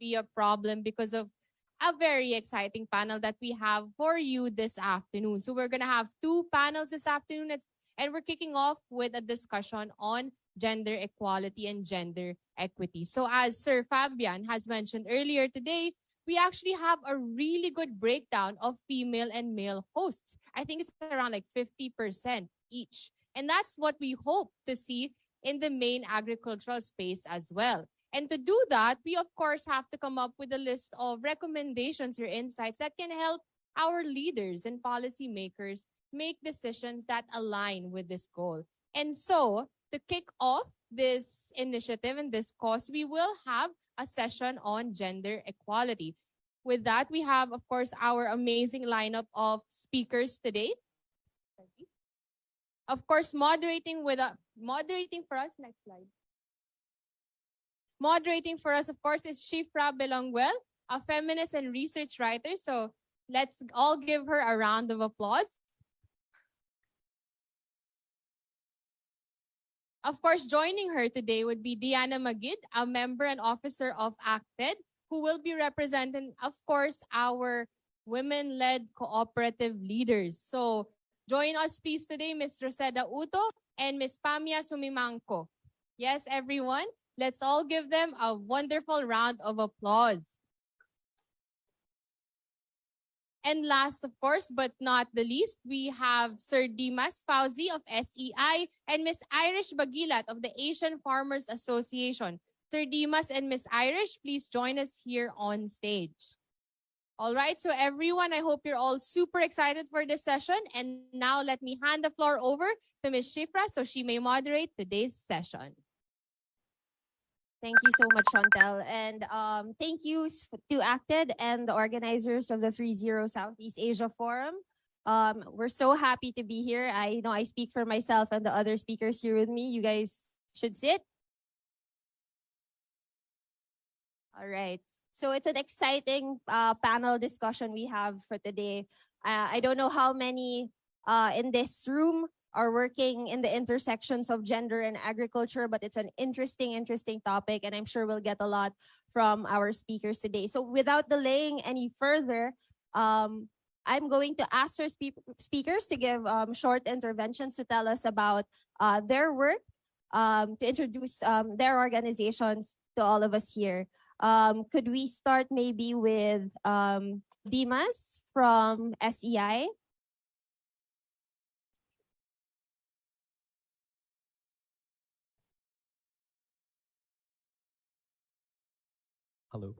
be a problem because of a very exciting panel that we have for you this afternoon. So we're going to have two panels this afternoon, and we're kicking off with a discussion on gender equality and gender equity. So as Sir Fabian has mentioned earlier today, we actually have a really good breakdown of female and male hosts. I think it's around like 50% each. And that's what we hope to see in the main agricultural space as well. And to do that, we of course have to come up with a list of recommendations or insights that can help our leaders and policymakers make decisions that align with this goal. And so, to kick off this initiative and this cause, we will have a session on gender equality. With that, we have, of course, our amazing lineup of speakers today. Of course, moderating for us, next slide. Moderating for us, of course, is Shifra Belonguel, a feminist and research writer. So let's all give her a round of applause. Of course, joining her today would be Diana Magid, a member and officer of ACTED, who will be representing, of course, our women-led cooperative leaders. So join us, please, today, Ms. Roseda Uto and Ms. Pamia Sumimangco. Yes, everyone, let's all give them a wonderful round of applause. And last, of course, but not the least, we have Sir Dimas Fauzi of SEI and Ms. Irish Bagilat of the Asian Farmers Association. Sir Dimas and Ms. Irish, please join us here on stage. All right, so everyone, I hope you're all super excited for this session. And now let me hand the floor over to Ms. Shifra so she may moderate today's session. Thank you so much, Chantel. And thank you to ACTED and the organizers of the 3-0 Southeast Asia Forum. We're so happy to be here. I know I speak for myself and the other speakers here with me. You guys should sit. All right. So it's an exciting panel discussion we have for today. I don't know how many in this room are working in the intersections of gender and agriculture, but it's an interesting topic, and I'm sure we'll get a lot from our speakers today. So without delaying any further, I'm going to ask our speakers to give short interventions to tell us about their work, to introduce their organizations to all of us here. Could we start maybe with Dimas from SEI? Hello.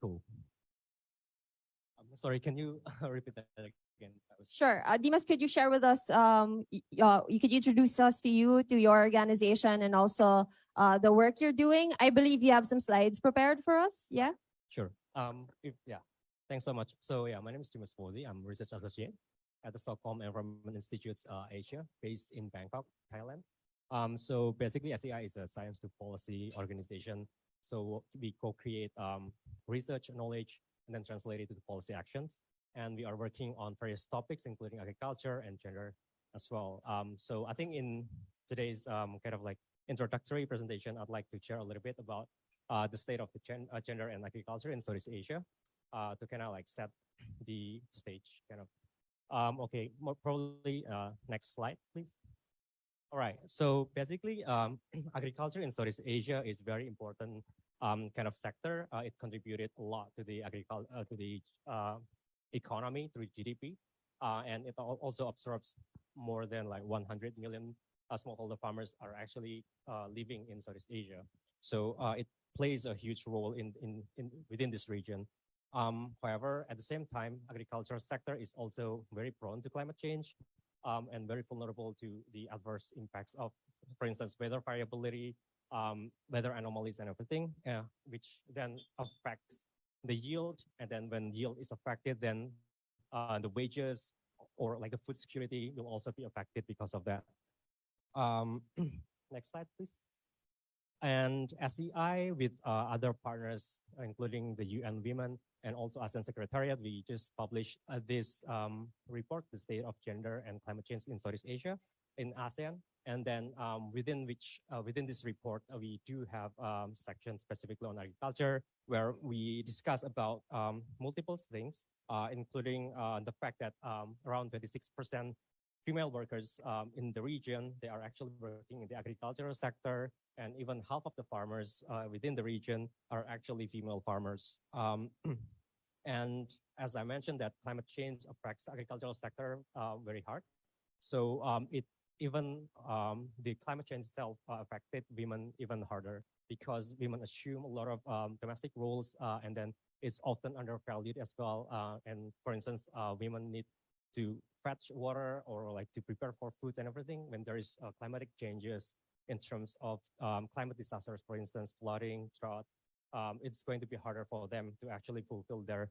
Cool. I'm sorry, can you repeat that again? Sure. Dimas, could you share with us, you could introduce us to you, to your organization, and also the work you're doing. I believe you have some slides prepared for us. Yeah? Sure. Thanks so much. So yeah, my name is Dimas Fauzi. I'm research associate at the Stockholm Environment Institute Asia, based in Bangkok, Thailand. So basically, SEI is a science to policy organization. So we co-create research knowledge and then translate it to the policy actions. And we are working on various topics, including agriculture and gender as well. So I think in today's kind of like introductory presentation, I'd like to share a little bit about the state of the gender and agriculture in Southeast Asia to kind of like set the stage kind of. Okay, more probably next slide, please. All right, so basically agriculture in Southeast Asia is very important kind of sector. It contributed a lot to the economy through GDP, and it also absorbs more than like 100 million smallholder farmers are actually living in Southeast Asia. So it plays a huge role within this region. However, at the same time, agricultural sector is also very prone to climate change and very vulnerable to the adverse impacts of, for instance, weather variability, weather anomalies and everything, which then affects the yield. And then when yield is affected, then the wages or like the food security will also be affected because of that. Next slide, please. And SEI with other partners, including the UN Women and also Asean Secretariat, we just published this report, The State of Gender and Climate Change in Southeast Asia. in ASEAN. And then within this report, we do have sections specifically on agriculture, where we discuss about multiple things, including the fact that around 26% female workers in the region, they are actually working in the agricultural sector, and even half of the farmers within the region are actually female farmers. And as I mentioned, that climate change affects the agricultural sector very hard. So the climate change itself affected women even harder, because women assume a lot of domestic roles, and then it's often undervalued as well. And for instance, women need to fetch water or like to prepare for food and everything when there is climatic changes in terms of climate disasters, for instance, flooding, drought. It's going to be harder for them to actually fulfill their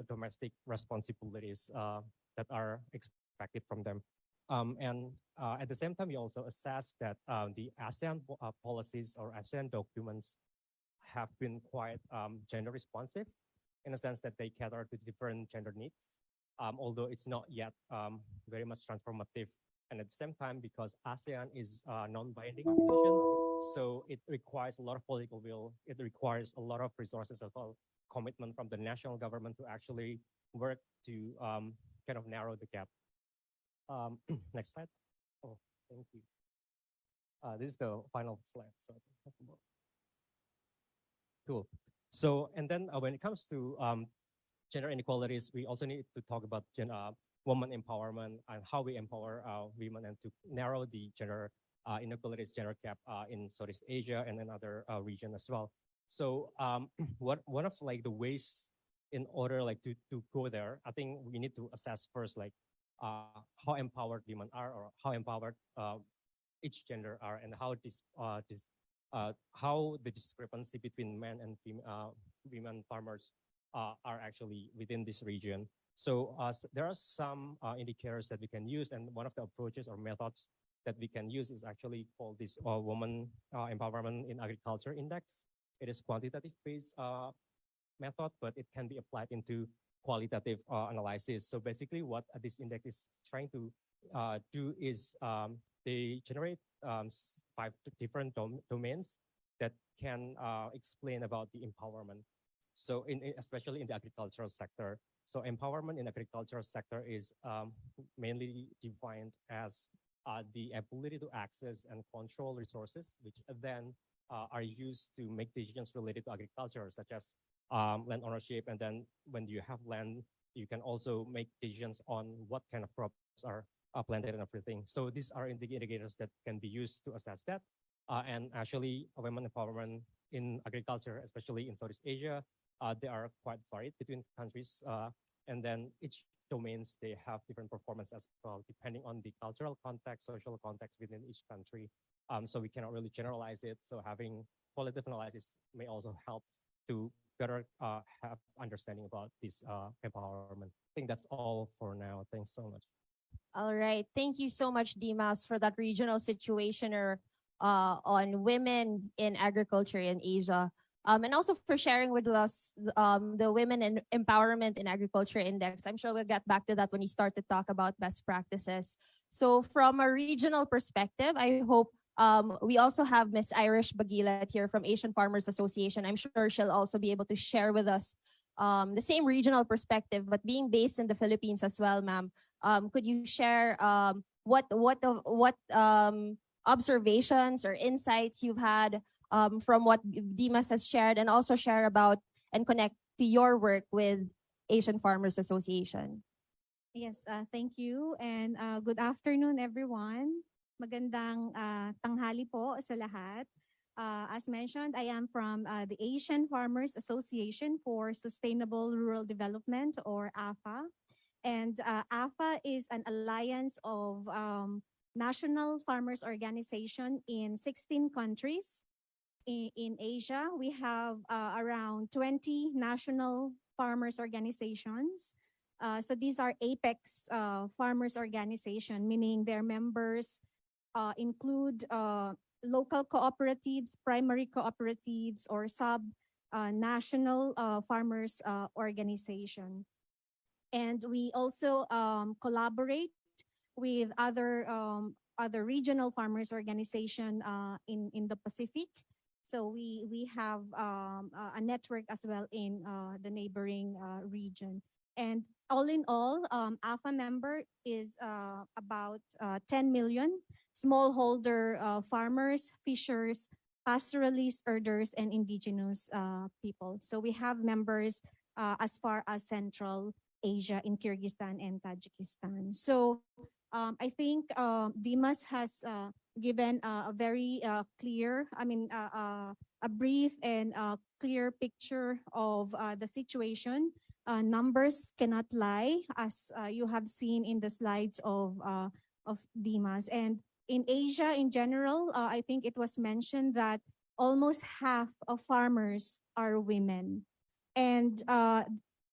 domestic responsibilities that are expected from them. And at the same time, we also assess that the ASEAN policies or ASEAN documents have been quite gender responsive, in a sense that they cater to different gender needs, although it's not yet very much transformative. And at the same time, because ASEAN is a non-binding institution, so it requires a lot of political will. It requires a lot of resources as well, commitment from the national government to actually work to kind of narrow the gap. Next slide. Oh, thank you. This is the final slide. So cool. So, and then when it comes to gender inequalities, we also need to talk about woman empowerment and how we empower women, and to narrow the gender inequalities, gender gap in Southeast Asia and another region as well. So one of like the ways in order like to go there, I think we need to assess first like how empowered women are, or how empowered each gender are, and how how the discrepancy between men and women farmers are actually within this region. So there are some indicators that we can use, and one of the approaches or methods that we can use is actually called this Woman Empowerment in Agriculture Index. It is quantitative-based method, but it can be applied into qualitative analysis. So basically what this index is trying to do is they generate 5 different domains that can explain about the empowerment. So especially in the agricultural sector. So empowerment in the agricultural sector is mainly defined as the ability to access and control resources, which then are used to make decisions related to agriculture, such as land ownership. And then when you have land, you can also make decisions on what kind of crops are planted and everything. So these are indicators that can be used to assess that. And actually, women empowerment in agriculture, especially in Southeast Asia, they are quite varied between countries. And then each domains, they have different performance as well, depending on the cultural context, social context within each country. So we cannot really generalize it. So having qualitative analysis may also help to better have understanding about this empowerment. I think that's all for now. Thanks so much. All right. Thank you so much, Dimas, for that regional situationer on women in agriculture in Asia. And also for sharing with us the Women in Empowerment in Agriculture Index. I'm sure we'll get back to that when we start to talk about best practices. So from a regional perspective, I hope we also have Miss Irish Bagilat here from Asian Farmers Association. I'm sure she'll also be able to share with us the same regional perspective, but being based in the Philippines as well, ma'am. Could you share what observations or insights you've had from what Dimas has shared, and also share about and connect to your work with Asian Farmers Association? Yes, thank you, and good afternoon, everyone. Magandang tanghali po sa lahat. As mentioned, I am from the Asian Farmers Association for Sustainable Rural Development, or AFA. And AFA is an alliance of national farmers organization in 16 countries. In Asia, we have around 20 national farmers organizations. So these are apex farmers organization, meaning their members include local cooperatives, primary cooperatives, or sub-national farmers organization. And we also collaborate with other regional farmers organization in the Pacific. So we have a network as well in the neighboring region. And all in all, AFA member is about 10 million smallholder farmers, fishers, pastoralists, herders, and indigenous people. So we have members as far as Central Asia in Kyrgyzstan and Tajikistan. So I think Dimas has given a very clear, a brief and clear picture of the situation. Numbers cannot lie, as you have seen in the slides of Dimas. And in Asia in general, I think it was mentioned that almost half of farmers are women. And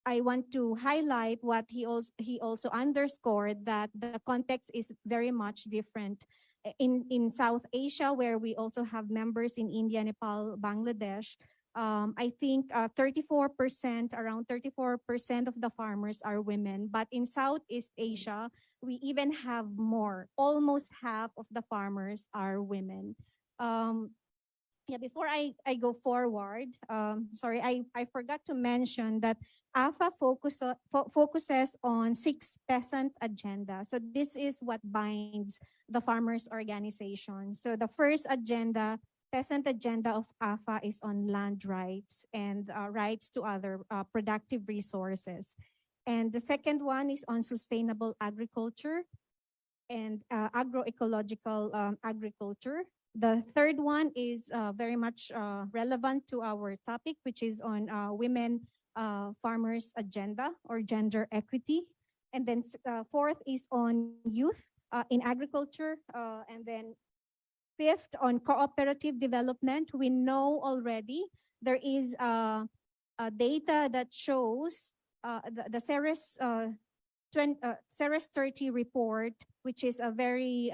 I want to highlight what he also underscored, that the context is very much different in South Asia, where we also have members in India, Nepal, Bangladesh. I think 34%, around 34% of the farmers are women. But in Southeast Asia, we even have more. Almost half of the farmers are women. Before I go forward, sorry, I forgot to mention that AFA focuses on 6 peasant agenda. So this is what binds the farmers organization. So the first agenda, peasant agenda of AFA, is on land rights and rights to other productive resources. And the second one is on sustainable agriculture and agroecological agriculture. The third one is very much relevant to our topic, which is on women farmers agenda or gender equity. And then fourth is on youth in agriculture. And then fifth, on cooperative development. We know already there is data that shows the CERES 30 report, which is a very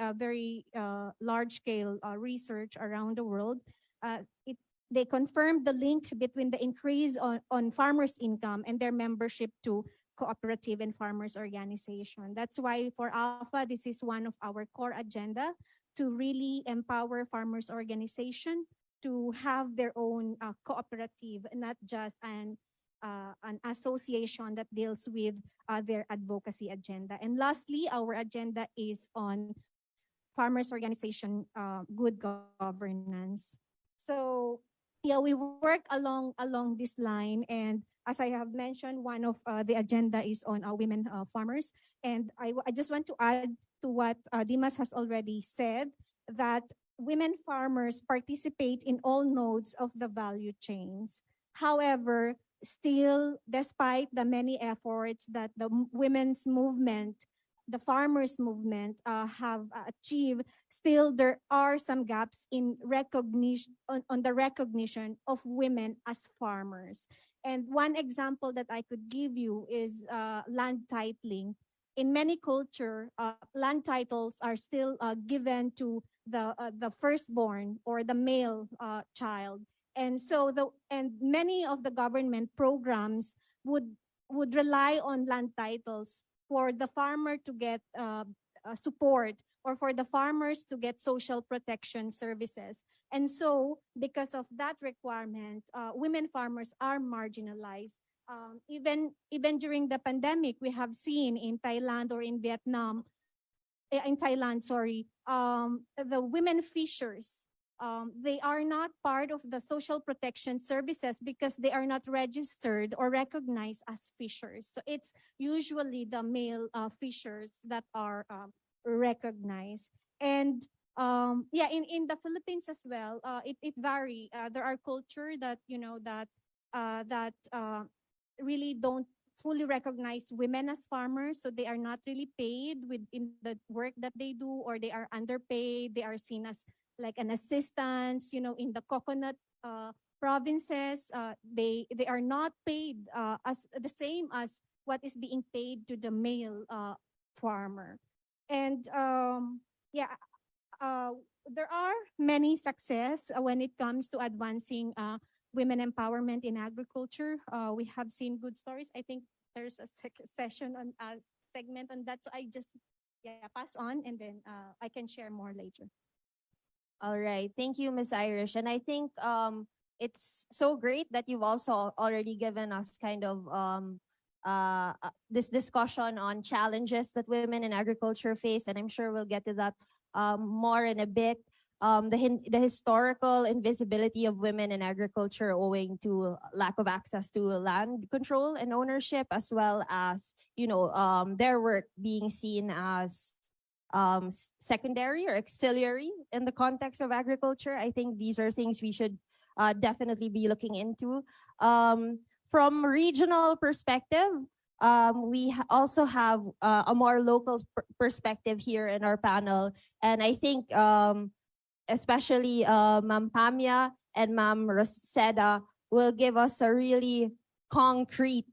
large-scale research around the world. They confirmed the link between the increase on farmers' income and their membership to cooperative and farmers organization. That's why for ALPHA, this is one of our core agenda, to really empower farmers organization to have their own cooperative, not just an association that deals with their advocacy agenda. And lastly, our agenda is on farmers organization good governance. So we work along this line, and as I have mentioned, one of the agenda is on women farmers. And I just want to add to what Dimas has already said, that women farmers participate in all nodes of the value chains. However, still, despite the many efforts that the women's movement, the farmers movement have achieved, still there are some gaps in recognition on the recognition of women as farmers. And one example that I could give you is land titling. In many culture, land titles are still given to the firstborn or the male child. And so many of the government programs would rely on land titles for the farmer to get support, or for the farmers to get social protection services. And so because of that requirement, women farmers are marginalized. Even during the pandemic, we have seen in Thailand or in Vietnam, in Thailand, sorry, the women fishers, they are not part of the social protection services because they are not registered or recognized as fishers. So it's usually the male fishers that are recognized. And in the Philippines as well, it varies. There are culture that really don't fully recognize women as farmers, so they are not really paid in the work that they do, or they are underpaid. They are seen as like an assistance, in the coconut provinces. They are not paid as the same as what is being paid to the male farmer. And there are many success when it comes to advancing women empowerment in agriculture. We have seen good stories. I think there's a session on a segment on that. So I just pass on, and then I can share more later. All right. Thank you, Miss Irish. And I think it's so great that you've also already given us kind of this discussion on challenges that women in agriculture face. And I'm sure we'll get to that more in a bit. The historical invisibility of women in agriculture owing to lack of access to land control and ownership, as well as, their work being seen as secondary or auxiliary in the context of agriculture. I think these are things we should definitely be looking into. From regional perspective, we also have a more local perspective here in our panel. And I think especially Ma'am Pamia and Ma'am Roseda will give us a really concrete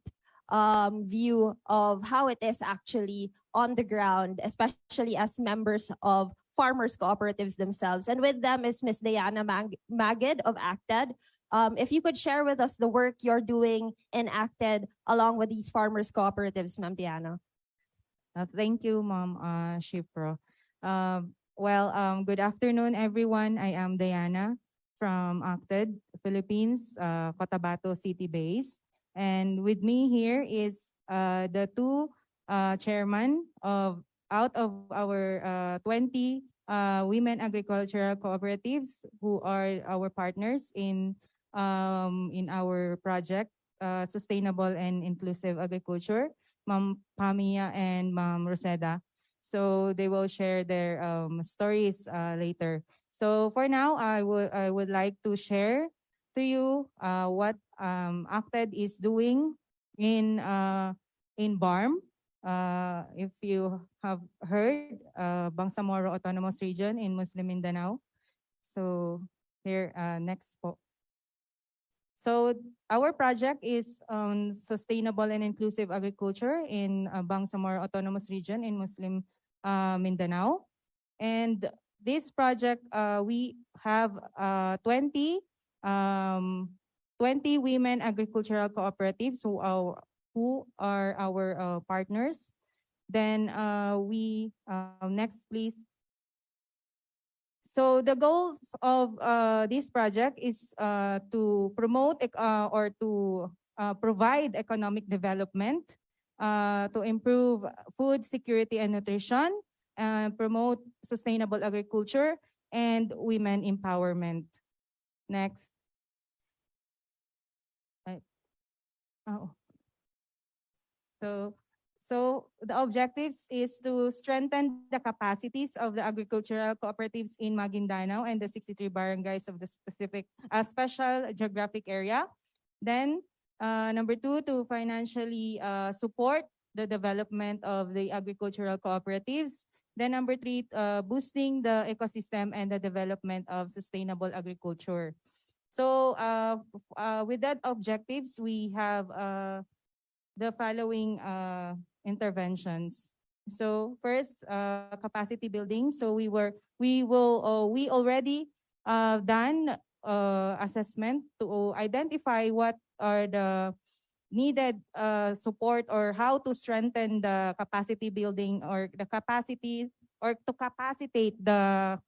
view of how it is actually on the ground, especially as members of farmers cooperatives themselves. And with them is Ms. Diana Magid of ACTED. If you could share with us the work you're doing in ACTED along with these farmers cooperatives, Ma'am Diana. Thank you, Ma'am Shipro. Good afternoon, everyone. I am Diana from ACTED, Philippines, Cotabato City base. And with me here is the two chairman out of our 20 women agricultural cooperatives who are our partners in our project, Sustainable and Inclusive Agriculture, Ma'am Pamia and Ma'am Roseda. So they will share their stories later. So for now, I would like to share to you what ACTED is doing in BARM. If you have heard, Bangsamoro Autonomous Region in Muslim Mindanao. So here, next po. So our project is on sustainable and inclusive agriculture in Bangsamoro Autonomous Region in Muslim Mindanao. And this project, we have 20 women agricultural cooperatives who are our partners. Then next please. So the goals of this project is to promote or to provide economic development, to improve food security and nutrition, promote sustainable agriculture, and women empowerment. Next. So the objectives is to strengthen the capacities of the agricultural cooperatives in Maguindanao and the 63 barangays of the specific special geographic area. Then number two, to financially support the development of the agricultural cooperatives. Then number three, boosting the ecosystem and the development of sustainable agriculture. So with that objectives, we have the following interventions. So first, capacity building. So we already done assessment to identify what are the needed support or how to strengthen the capacity building or the capacity or to capacitate the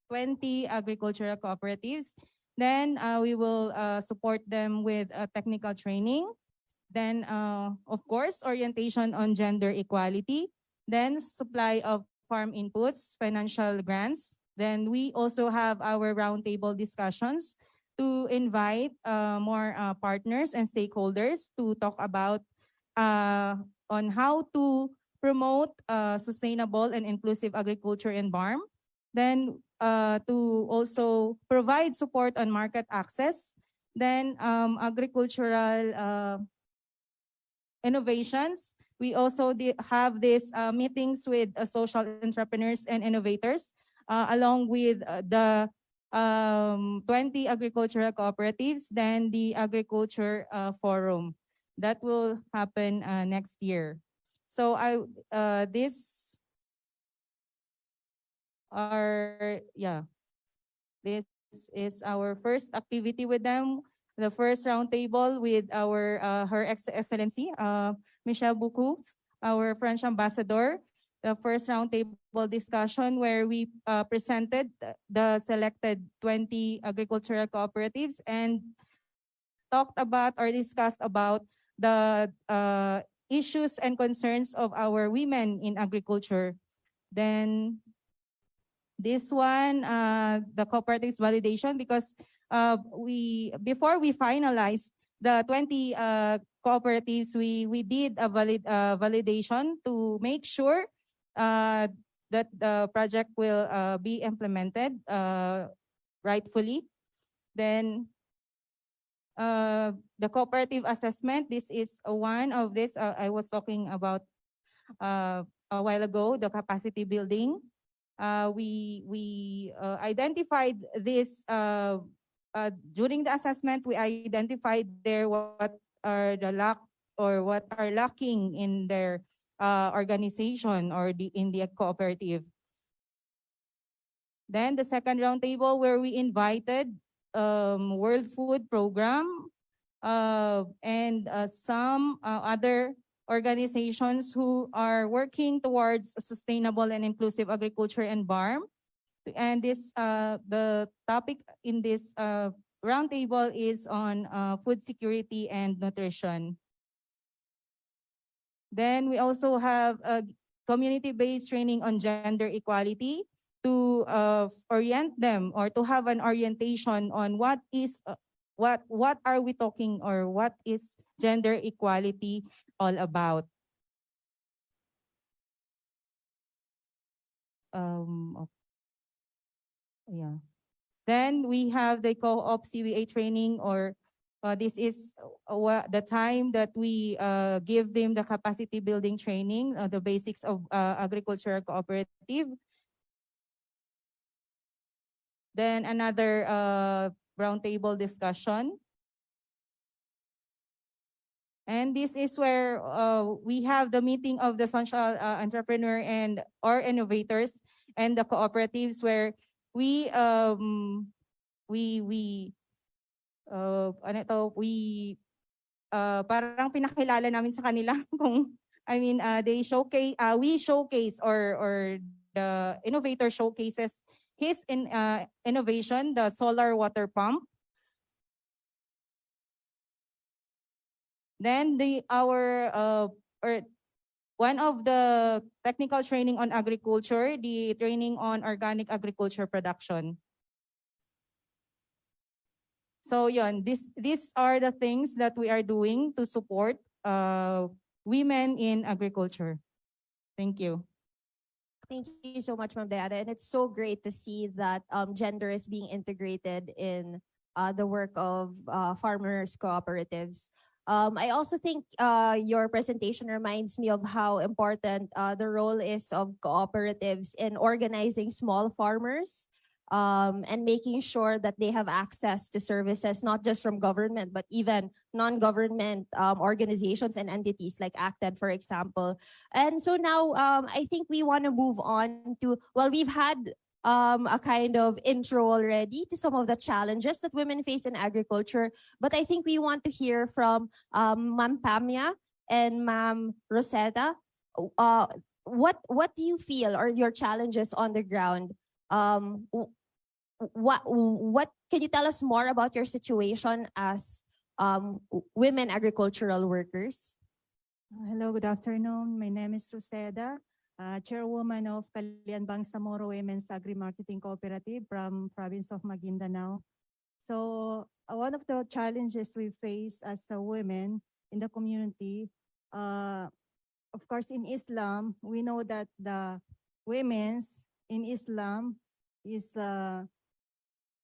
20 agricultural cooperatives. Then we will support them with technical training. Then, of course, orientation on gender equality. Then supply of farm inputs, financial grants. Then we also have our roundtable discussions to invite more partners and stakeholders to talk about on how to promote sustainable and inclusive agriculture in BARM. Then to also provide support on market access. Then agricultural innovations. We also have these meetings with social entrepreneurs and innovators, along with the 20 agricultural cooperatives, then the agriculture forum. That will happen next year. So this is our first activity with them. The first roundtable with our Her Excellency, Michelle Buku, our French ambassador. the first roundtable discussion where we presented the selected 20 agricultural cooperatives and talked about or discussed about the issues and concerns of our women in agriculture. Then this one, the cooperatives validation, because before we finalized the 20 cooperatives, we did a validation to make sure that the project will be implemented rightfully. Then the cooperative assessment, this is one of this I was talking about a while ago, the capacity building. We identified this during the assessment. We identified there what are the lack or what are lacking in their organization or in the cooperative. Then the second roundtable where we invited World Food Program and some other organizations who are working towards a sustainable and inclusive agriculture and farm. And this the topic in this roundtable is on food security and nutrition. Then we also have a community-based training on gender equality to orient them or to have an orientation on what is what are we talking or what is gender equality all about. Yeah. Then we have the co-op CVA training, or this is the time that we give them the capacity building training, the basics of agricultural cooperative. Then another roundtable discussion. And this is where we have the meeting of the social entrepreneur and or innovators and the cooperatives where we parang pinakilala namin sa kanila kung they showcase we showcase or the innovator showcases his innovation, the solar water pump. Then one of the technical training on agriculture, the training on organic agriculture production. So yun, these are the things that we are doing to support women in agriculture. Thank you. Thank you so much, Ma'am Diana. And it's so great to see that gender is being integrated in the work of farmers cooperatives. I also think your presentation reminds me of how important the role is of cooperatives in organizing small farmers and making sure that they have access to services, not just from government, but even non-government organizations and entities like ACTED, for example. And so now I think we want to move on to, well, we've had a kind of intro already to some of the challenges that women face in agriculture. But I think we want to hear from Ma'am Pamia and Ma'am Rosetta. What do you feel are your challenges on the ground? What can you tell us more about your situation as women agricultural workers? Hello, good afternoon. My name is Rosetta, chairwoman of Kalian Bangsamoro Women's Agri-Marketing Cooperative from province of Maguindanao. So one of the challenges we face as a women in the community, of course in Islam, we know that the women's in Islam is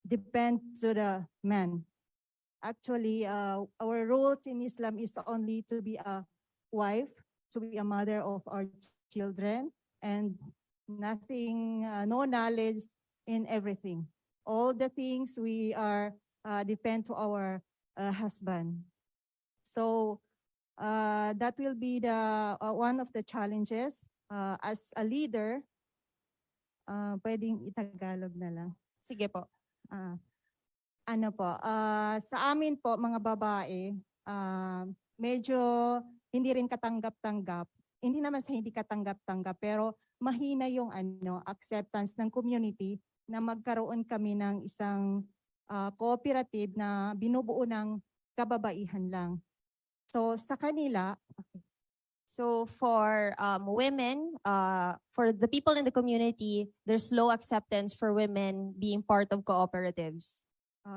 depend to the men. Actually, our roles in Islam is only to be a wife, to be a mother of our children, and nothing, no knowledge in everything. All the things we are depend to our husband. So that will be the one of the challenges as a leader. Pwedeng itagalog na lang. Sige po. Sa amin po mga babae, medyo hindi rin katanggap-tanggap. Hindi naman sa hindi katanggap-tanggap, pero mahina yung acceptance ng community na magkaroon kami ng isang cooperative na binubuo ng kababaihan lang. So sa kanila, So for women, for the people in the community, there's low acceptance for women being part of cooperatives.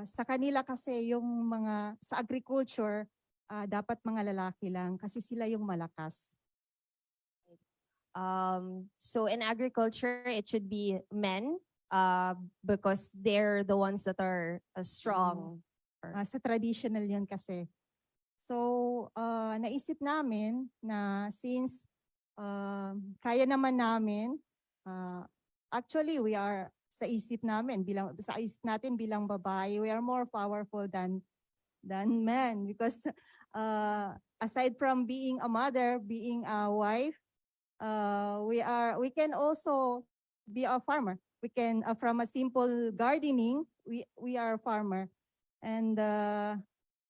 sa kanila kasi yung mga sa agriculture, dapat mga lalaki lang kasi sila yung malakas. So in agriculture, it should be men because they're the ones that are strong. Sa traditional yun kasi. So, naisip namin na since kaya naman namin, actually we are sa isip natin bilang babae, we are more powerful than men because aside from being a mother, being a wife, we can also be a farmer. We can from a simple gardening, we are a farmer. And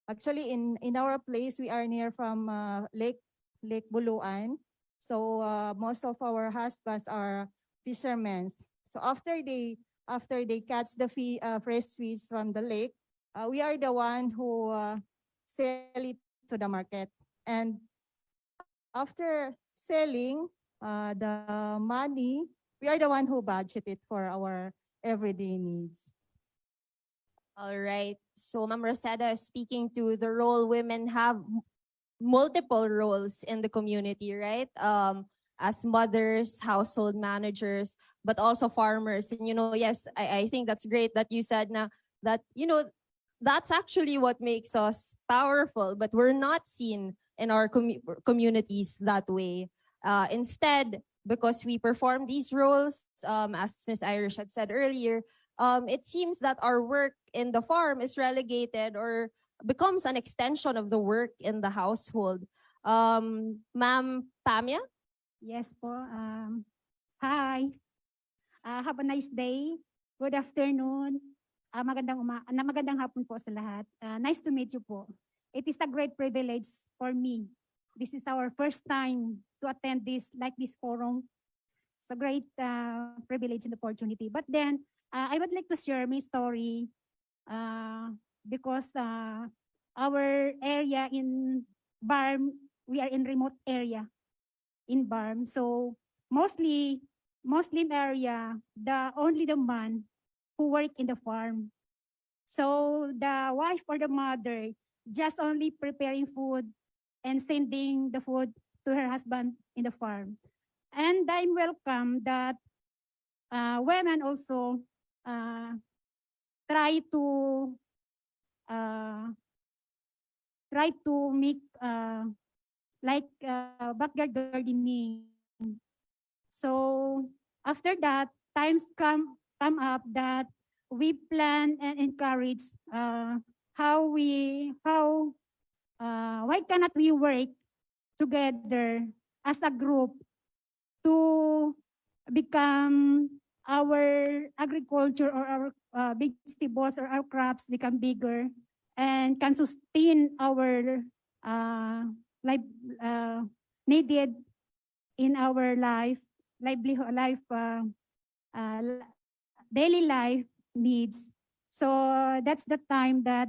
actually, in our place, we are near from Lake Buluan. So most of our husbands are fishermen. So after they catch the fresh fish from the lake, we are the one who sell it to the market. And after selling the money, we are the one who budget it for our everyday needs. All right. So Ma'am Rosetta is speaking to the role women have multiple roles in the community, right? As mothers, household managers, but also farmers. And, yes, I think that's great that you said that, that's actually what makes us powerful, but we're not seen in our communities that way. Instead, because we perform these roles, as Ms. Irish had said earlier, it seems that our work in the farm is relegated or becomes an extension of the work in the household. Ma'am Pamia? Yes po. Hi. Have a nice day. Good afternoon. Magandang hapon po sa lahat. Nice to meet you po. It is a great privilege for me. This is our first time to attend this forum. It's a great privilege and opportunity. But then, I would like to share my story because our area in Barm, we are in remote area in Barm. So mostly Muslim area, only the man who work in the farm. So the wife or the mother just only preparing food and sending the food to her husband in the farm. And I'm welcome that women also try to make backyard gardening. So after that, times come up that we plan and encourage why cannot we work together as a group to become our agriculture or our vegetables or our crops become bigger and can sustain our needed in our daily life needs. So that's the time that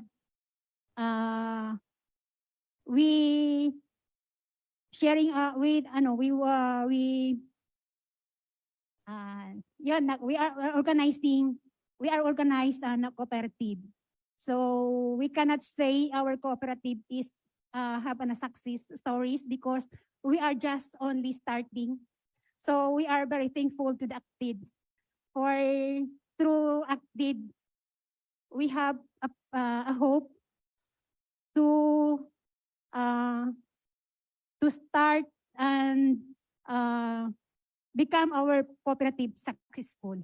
we sharing with we are organized na cooperative. So we cannot say our cooperative is have a success stories because we are just only starting. So we are very thankful to the ACTID. For through ACTID, we have a hope to start and become our cooperative successful.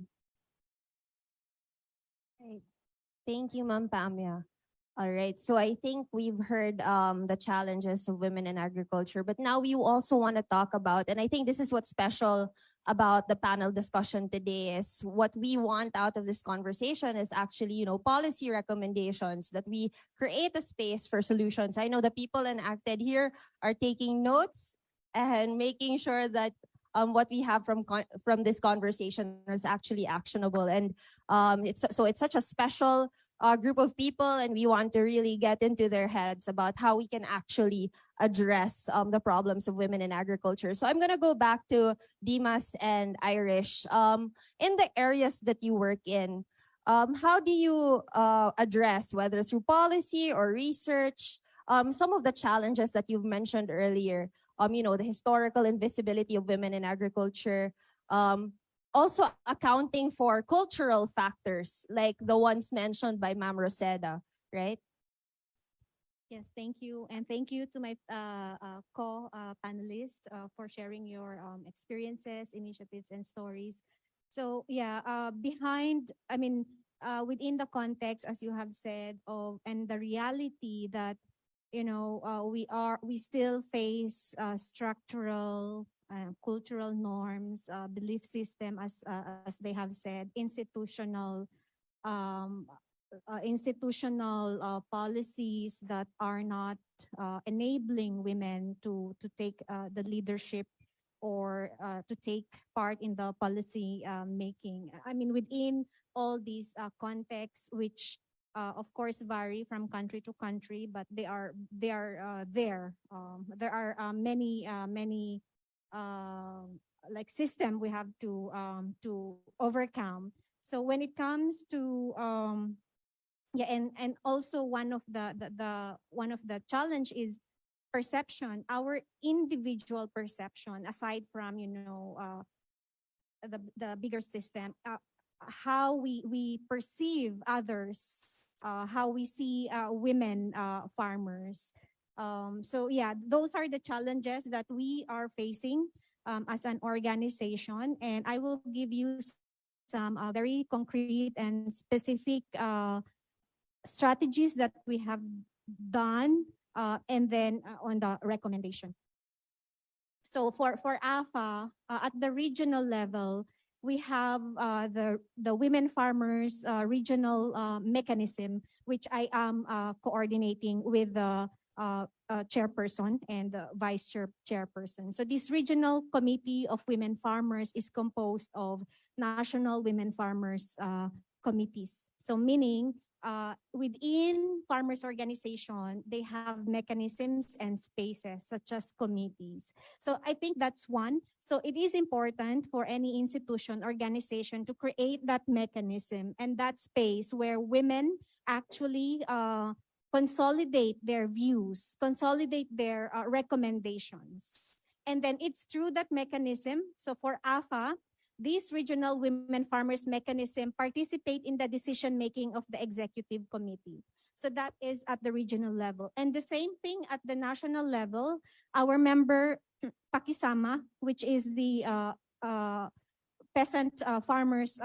Thank you, Ma'am Pamia. All right, so I think we've heard the challenges of women in agriculture, but now we also want to talk about, and I think this is what's special about the panel discussion today, is what we want out of this conversation is actually, policy recommendations, that we create a space for solutions. I know the people in ACTED here are taking notes and making sure that what we have from this conversation is actually actionable. And it's such a special group of people, and we want to really get into their heads about how we can actually address the problems of women in agriculture. So I'm going to go back to Dimas and Irish. In the areas that you work in, how do you address, whether through policy or research, some of the challenges that you've mentioned earlier? The historical invisibility of women in agriculture, also accounting for cultural factors like the ones mentioned by Ma'am Roseda, right? Yes, thank you. And thank you to my co-panelists for sharing your experiences, initiatives, and stories. So yeah, within the context, as you have said, and the reality that, we still face structural, cultural norms, belief system, as they have said, um, institutional policies that are not enabling women to take the leadership or to take part in the policy making. I mean, within all these contexts, which of course vary from country to country, but they are there. There are many like system we have to overcome. So when it comes to and also one of the challenge is perception, our individual perception, aside from the bigger system, how we perceive others, how we see women farmers. So yeah, those are the challenges that we are facing as an organization, and I will give you some very concrete and specific strategies that we have done, and then on the recommendation. So for AFA, at the regional level, we have the Women Farmers regional mechanism, which I am coordinating with the chairperson and the chairperson. So this regional committee of women farmers is composed of national women farmers committees. So meaning within farmers organization, they have mechanisms and spaces such as committees. So I think that's one. So it is important for any institution, organization to create that mechanism and that space where women actually consolidate their views, consolidate their recommendations. And then it's through that mechanism. So for AFA, these regional women farmers mechanism participate in the decision making of the executive committee. So that is at the regional level. And the same thing at the national level, our member Pakisama, which is the peasant farmers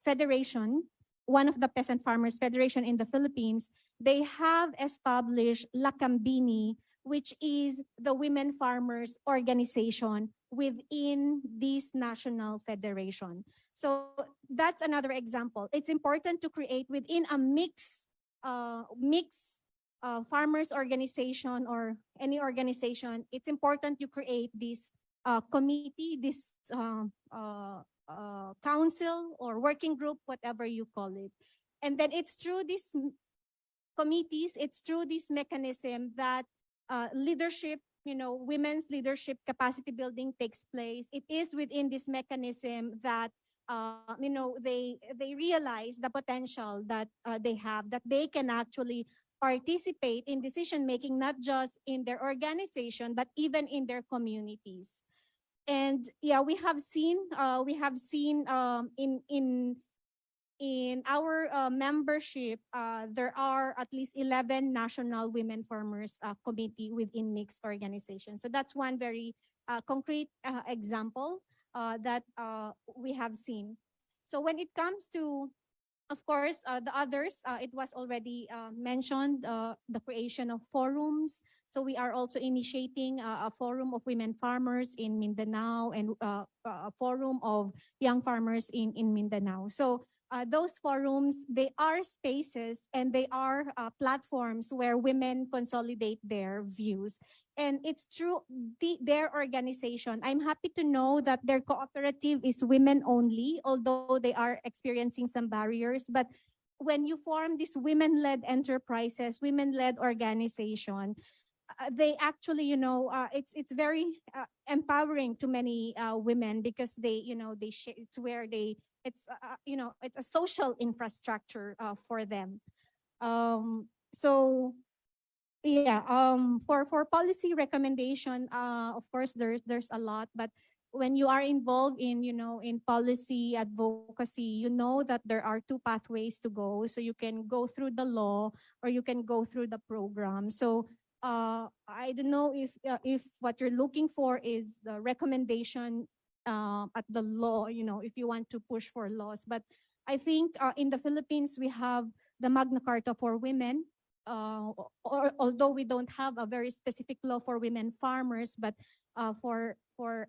federation, one of the peasant farmers federation in the Philippines, they have established Lakambini, which is the women farmers organization within this national federation. So that's another example. It's important to create within a mix farmers organization or any organization. It's important you create this committee, this council or working group, whatever you call it. And then it's through these committees, it's through this mechanism that leadership, women's leadership capacity building takes place. It is within this mechanism that they realize the potential that they have, that they can actually participate in decision making, not just in their organization, but even in their communities. And yeah, we have seen in our membership, there are at least 11 national women farmers committee within mixed organizations. So that's one very concrete example that we have seen. So when it comes to, of course, the others, it was already mentioned, the creation of forums. So we are also initiating a forum of women farmers in Mindanao and a forum of young farmers in Mindanao. So those forums, they are spaces and they are platforms where women consolidate their views. And it's through their organization. I'm happy to know that their cooperative is women only, although they are experiencing some barriers. But when you form these women-led enterprises, women-led organization, they actually, it's very empowering to many women, because it's where it's a social infrastructure for them. So yeah, for policy recommendation, of course there's a lot, but when you are involved in in policy advocacy, you know that there are two pathways to go. So you can go through the law, or you can go through the program. So I don't know if what you're looking for is the recommendation at the law, if you want to push for laws. But I think in the Philippines we have the Magna Carta for women, or although we don't have a very specific law for women farmers, but for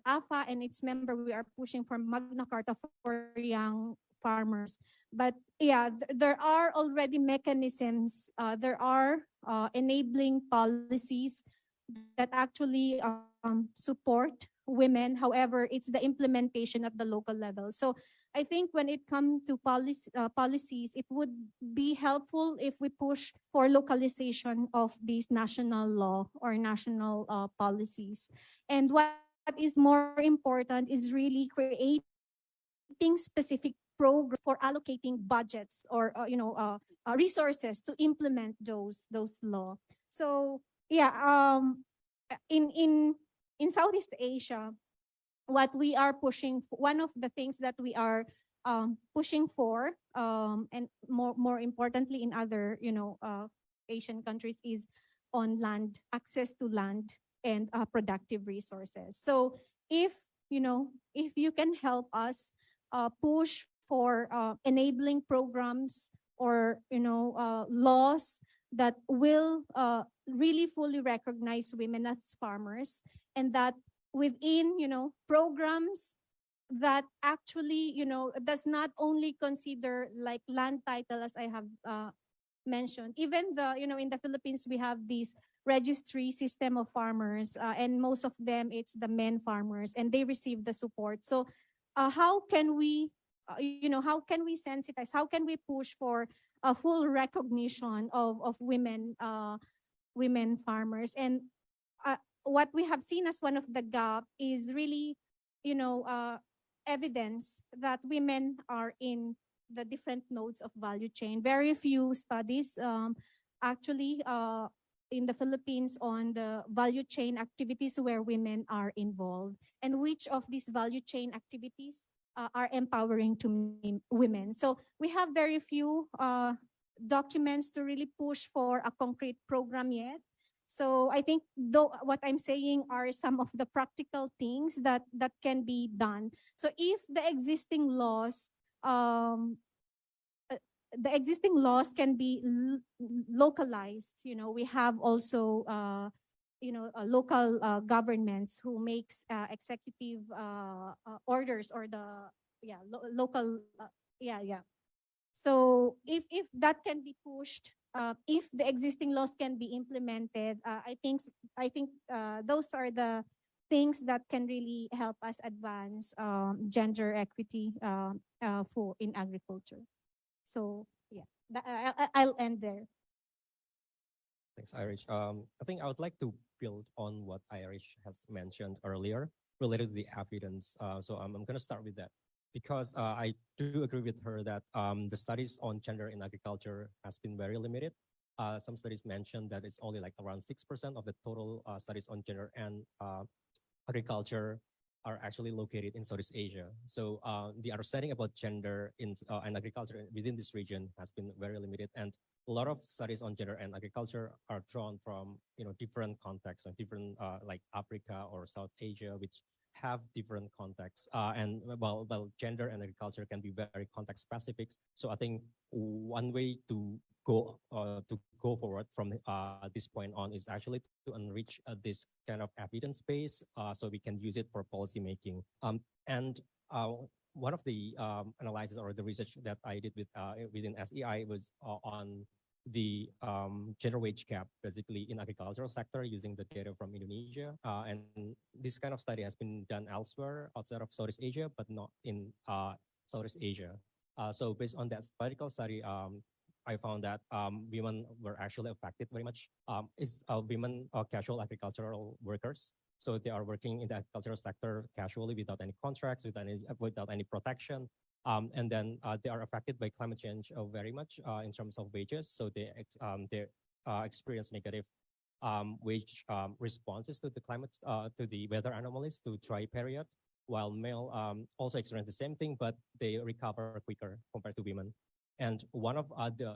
AFA and its member, we are pushing for Magna Carta for young farmers. But yeah, there are already mechanisms. There are enabling policies that actually support women. However, it's the implementation at the local level. So I think when it comes to policies, it would be helpful if we push for localization of these national law or national policies. And what is more important is really creating specific programs for allocating budgets or resources to implement those law. So yeah, in Southeast Asia, what we are pushing, one of the things that we are pushing for, and more importantly in other Asian countries, is on land, access to land and productive resources. So if if you can help us push for enabling programs or laws that will really fully recognize women as farmers, and that within programs that actually does not only consider like land title, as I have mentioned. Even in the Philippines we have this registry system of farmers, and most of them it's the men farmers, and they receive the support. So how can we how can we sensitize, how can we push for a full recognition of women farmers? And what we have seen as one of the gap is really evidence that women are in the different nodes of value chain. Very few studies actually in the Philippines on the value chain activities where women are involved, and which of these value chain activities are empowering to women. So we have very few documents to really push for a concrete program yet. So I think though what I'm saying are some of the practical things that can be done. So if the existing laws can be localized, we have also local governments who makes executive orders, or the local so if that can be pushed, if the existing laws can be implemented, I think those are the things that can really help us advance gender equity for in agriculture. So yeah, I'll end there. Thanks, Irish. I think I would like to build on what Irish has mentioned earlier related to the evidence. So I'm going to start with that, because I do agree with her that the studies on gender in agriculture has been very limited. Some studies mentioned that it's only like around 6% of the total studies on gender and agriculture are actually located in Southeast Asia. So the understanding about gender in and agriculture within this region has been very limited, and a lot of studies on gender and agriculture are drawn from different contexts and different like Africa or South Asia, which have different contexts. And while gender and agriculture can be very context specific, so I think one way to go forward from this point on is actually to enrich this kind of evidence base, so we can use it for policy making. And one of the analysis or the research that I did within SEI was on the gender wage gap, basically in agricultural sector, using the data from Indonesia. And this kind of study has been done elsewhere outside of Southeast Asia, but not in Southeast Asia. So based on that statistical study, I found that women were actually affected very much. Women are casual agricultural workers. So they are working in the agricultural sector casually without any contracts, without any protection. And then they are affected by climate change very much in terms of wages. So they experience negative wage responses to the climate, to the weather anomalies, to dry period, while male also experience the same thing, but they recover quicker compared to women. And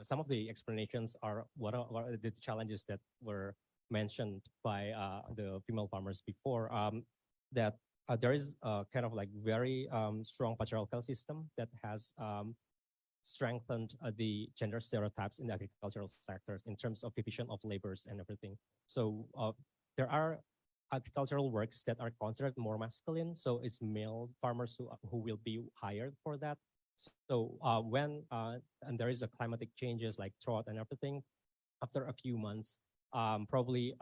some of the explanations are what are the challenges that were mentioned by the female farmers before, that there is a kind of like very strong patriarchal system that has strengthened the gender stereotypes in the agricultural sectors in terms of division of labors and everything. So there are agricultural works that are considered more masculine. So it's male farmers who will be hired for that. So when and there is a climatic changes like drought and everything, after a few months, probably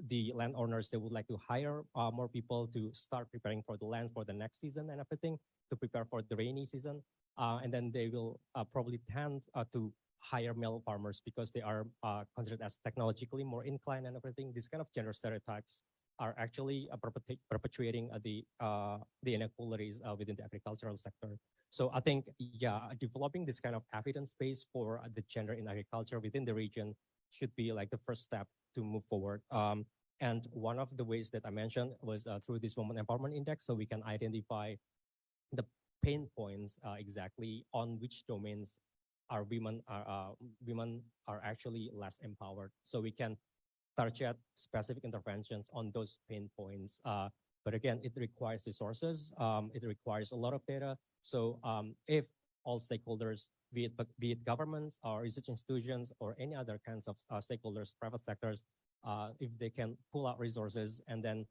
the landowners, they would like to hire more people to start preparing for the land for the next season and everything, to prepare for the rainy season. And then they will probably tend to hire male farmers because they are considered as technologically more inclined and everything. These kind of gender stereotypes are actually perpetuating the inequalities within the agricultural sector. So I think, yeah, developing this kind of evidence base for the gender in agriculture within the region should be like the first step to move forward. And one of the ways that I mentioned was through this Women Empowerment Index, so we can identify the pain points exactly on which domains women are actually less empowered. So we can target specific interventions on those pain points. But again, it requires resources. It requires a lot of data. So if all stakeholders, be it governments or research institutions or any other kinds of stakeholders, private sectors, if they can pull out resources and then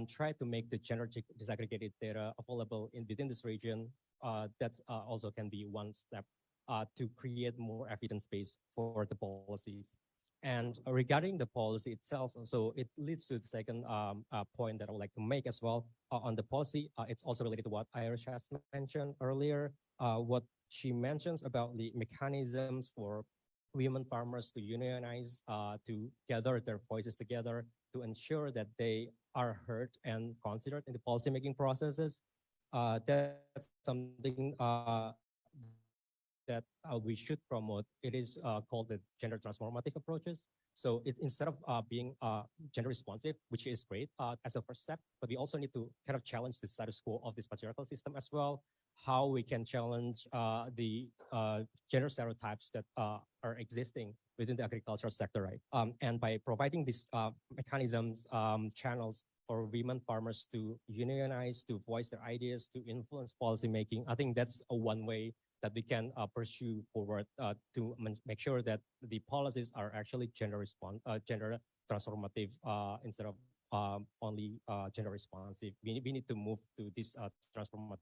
try to make the gender disaggregated data available within this region, that also can be one step to create more evidence base for the policies. And regarding the policy itself, so it leads to the second point that I would like to make as well on the policy. It's also related to what Irish has mentioned earlier. What she mentions about the mechanisms for women farmers to unionize, to gather their voices together, to ensure that they are heard and considered in the policymaking processes. That's something that we should promote. It is called the gender transformative approaches. So instead of being gender responsive, which is great as a first step, but we also need to kind of challenge the status quo of this patriarchal system as well. How we can challenge the gender stereotypes that are existing within the agricultural sector, right? And by providing these mechanisms, channels for women farmers to unionize, to voice their ideas, to influence policymaking, I think that's one way that we can pursue forward to make sure that the policies are actually gender transformative instead of only gender responsive. We need to move to these transformative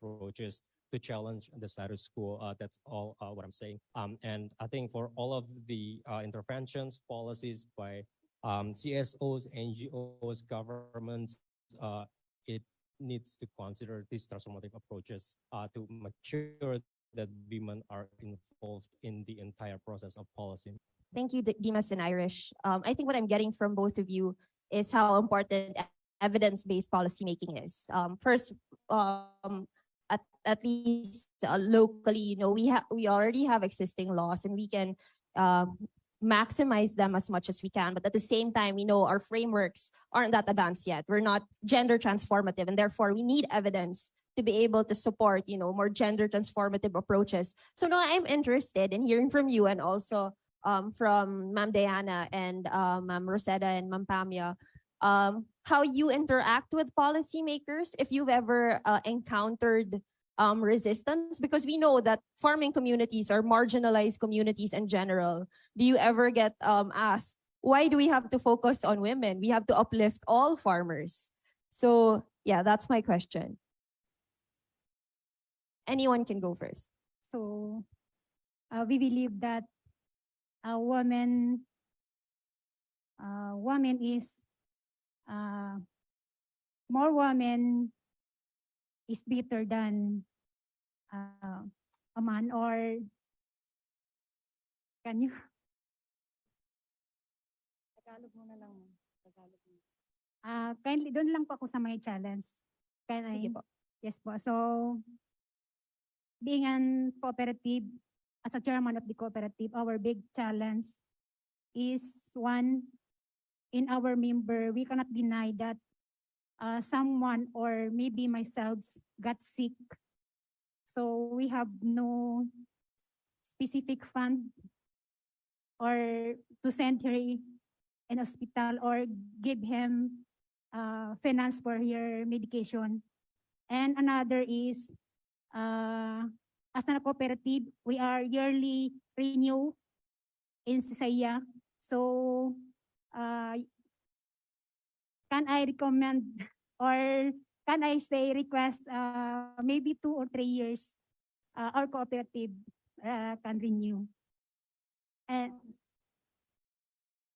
approaches to challenge the status quo. That's all what I'm saying. And I think for all of the interventions, policies by CSOs, NGOs, governments, it needs to consider these transformative approaches to make sure that women are involved in the entire process of policy. Thank you, Dimas and Irish. I think what I'm getting from both of you is how important evidence-based policymaking is. First, at least locally, you know, we already have existing laws, and we can maximize them as much as we can. But at the same time, we know our frameworks aren't that advanced yet. We're not gender transformative, and therefore we need evidence to be able to support, you know, more gender transformative approaches. So now I'm interested in hearing from you, and also from Ma'am Diana and Ma'am Rosetta and Ma'am Pamia, how you interact with policymakers, if you've ever encountered resistance, because we know that farming communities are marginalized communities in general. Do you ever get asked, why do we have to focus on women? We have to uplift all farmers. So yeah, that's my question. Anyone can go first. So we believe that a woman is uh, more woman is better than a man, or can you Tagalog mo na lang. Tagalog mo. kindly doon lang po ako sa may challenge. Sige po. Yes po. So being an cooperative, as a chairman of the cooperative, our big challenge is one, in our member, we cannot deny that someone or maybe myself got sick. So we have no specific fund or to send her in hospital or give him finance for your medication. And another is, as a cooperative, we are yearly renew in Sisaya. So can I recommend or can I say request maybe 2 or 3 years our cooperative can renew. And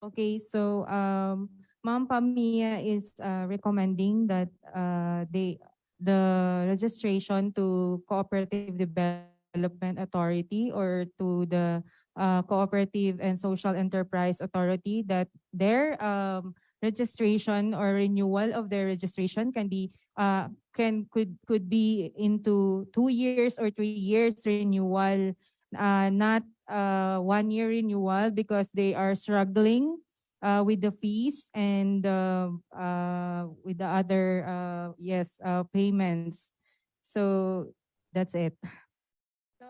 Okay, so Ma'am Pamia is recommending that the registration to Cooperative Development Authority or to the Cooperative and Social Enterprise Authority, that their registration or renewal of their registration can be could be into 2 years or 3 years renewal, not 1 year renewal, because they are struggling with the fees and with the other payments. So that's it. So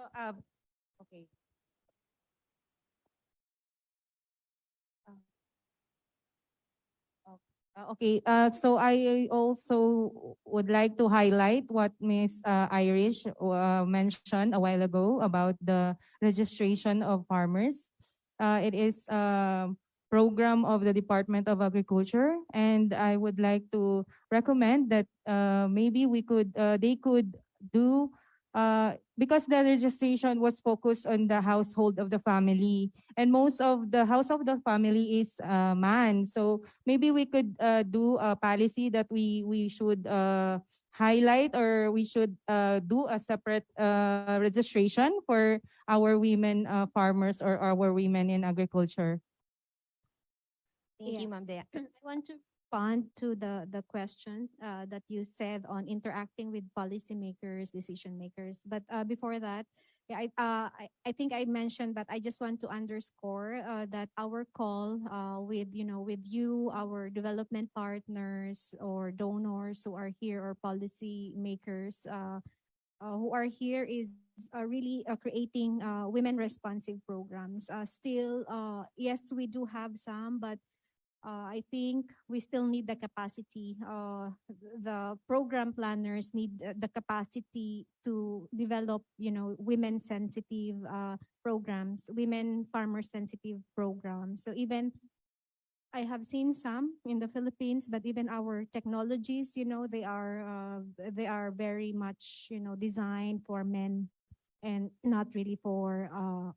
okay. Okay, so I also would like to highlight what Ms. Irish mentioned a while ago about the registration of farmers. It is a program of the Department of Agriculture, and I would like to recommend that maybe they could do, because the registration was focused on the household of the family, and most of the house of the family is man. So maybe we could do a policy that we should highlight, or we should do a separate registration for our women farmers or our women in agriculture. Thank Yeah. you, Ma'am Dea. I want to respond to the question that you said on interacting with policymakers, decision makers. But before that, yeah, I think I mentioned, but I just want to underscore that our call with with you, our development partners or donors who are here, or policy makers who are here, is really creating women responsive programs. Still, yes, we do have some, but I think we still need the capacity. The program planners need the capacity to develop, women sensitive programs, women farmer sensitive programs. So even I have seen some in the Philippines, but even our technologies, they are very much, designed for men and not really for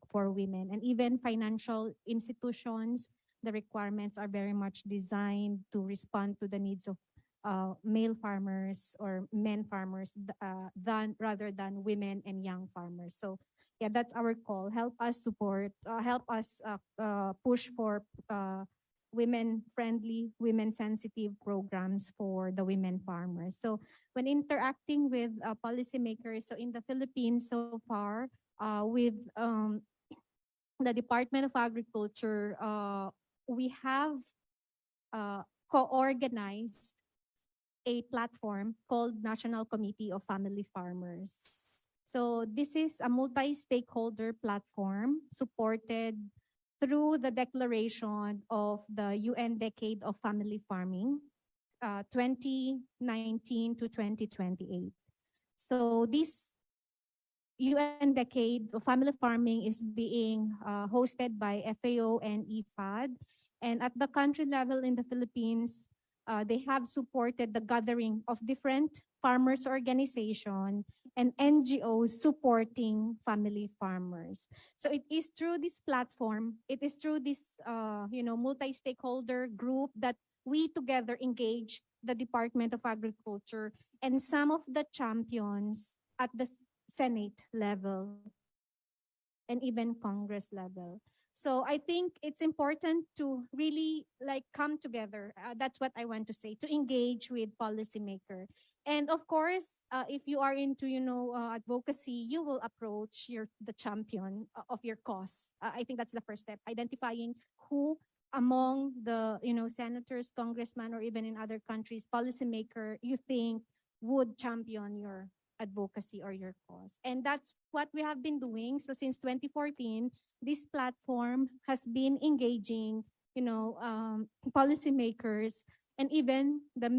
women. And even financial institutions, the requirements are very much designed to respond to the needs of male farmers or men farmers, than rather than women and young farmers. So yeah, that's our call. Help us support, help us push for women-friendly, women-sensitive programs for the women farmers. So when interacting with policymakers, so in the Philippines so far, with the Department of Agriculture, we have co-organized a platform called National Committee of Family Farmers. So this is a multi-stakeholder platform supported through the declaration of the UN Decade of Family Farming, 2019 to 2028. So this UN Decade of Family Farming is being hosted by FAO and IFAD. And at the country level in the Philippines, they have supported the gathering of different farmers organization and NGOs supporting family farmers. So it is through this platform, it is through this multi-stakeholder group that we together engage the Department of Agriculture and some of the champions at the Senate level and even Congress level. So I think it's important to really like come together. That's what I want to say, to engage with policymaker. And of course, if you are into advocacy, you will approach the champion of your cause. I think that's the first step, identifying who among the senators, congressmen, or even in other countries, policymaker you think would champion your advocacy or your cause. And that's what we have been doing. So since 2014, this platform has been engaging, policymakers and even the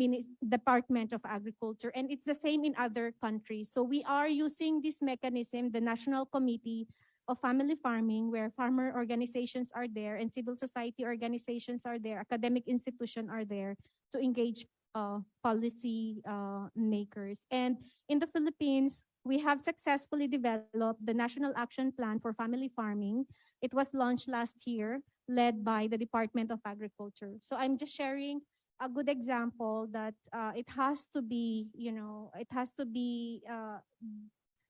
Department of Agriculture. And it's the same in other countries. So we are using this mechanism, the National Committee of Family Farming, where farmer organizations are there and civil society organizations are there, academic institutions are there to engage policy makers. And in the Philippines, we have successfully developed the National Action Plan for Family Farming. It was launched last year, led by the Department of Agriculture. So I'm just sharing a good example that it has to be,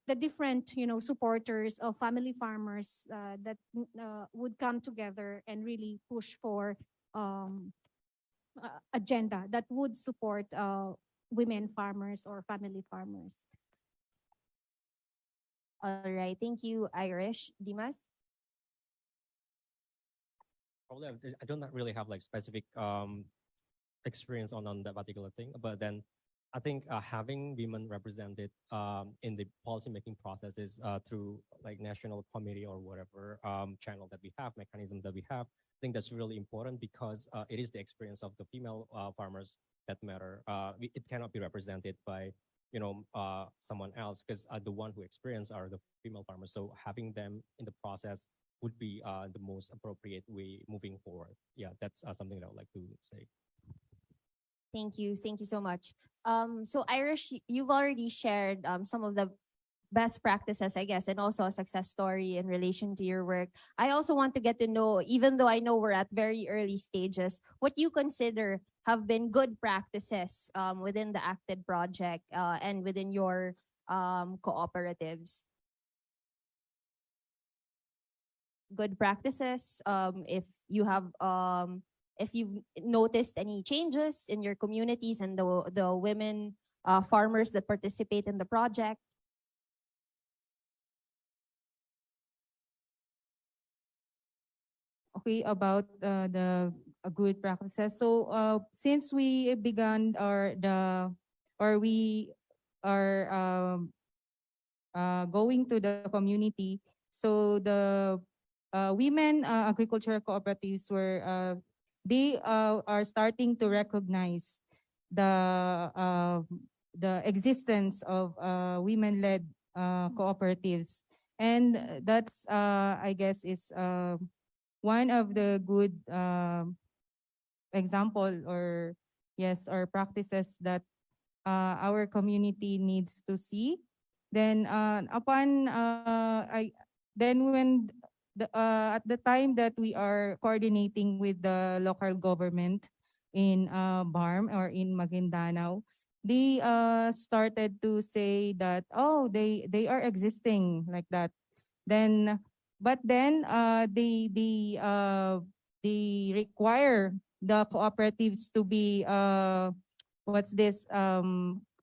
the different, supporters of family farmers that would come together and really push for agenda that would support women farmers or family farmers. All right. Thank you, Irish. Dimas? Probably I don't really have like specific experience on that particular thing, but then I think having women represented in the policymaking process is through like national committee or whatever channel that we have, mechanisms that we have. I think that's really important because it is the experience of the female farmers that matter. It cannot be represented by someone else because the one who experience are the female farmers. So having them in the process would be the most appropriate way moving forward. Yeah, that's something that I would like to say. Thank you. Thank you so much. So Irish, you've already shared some of the best practices, I guess, and also a success story in relation to your work. I also want to get to know, even though I know we're at very early stages, what you consider have been good practices within the ACTED project and within your cooperatives. Good practices, if you've noticed any changes in your communities and the women farmers that participate in the project. Okay, about the good practices. So since we began we are going to the community, so the women agricultural cooperatives they are starting to recognize the existence of women-led cooperatives, and that's I guess is one of the good example or practices that our community needs to see. Then when at the time that we are coordinating with the local government in BARM or in Maguindanao, they started to say that they are existing like that. Then they require the cooperatives to be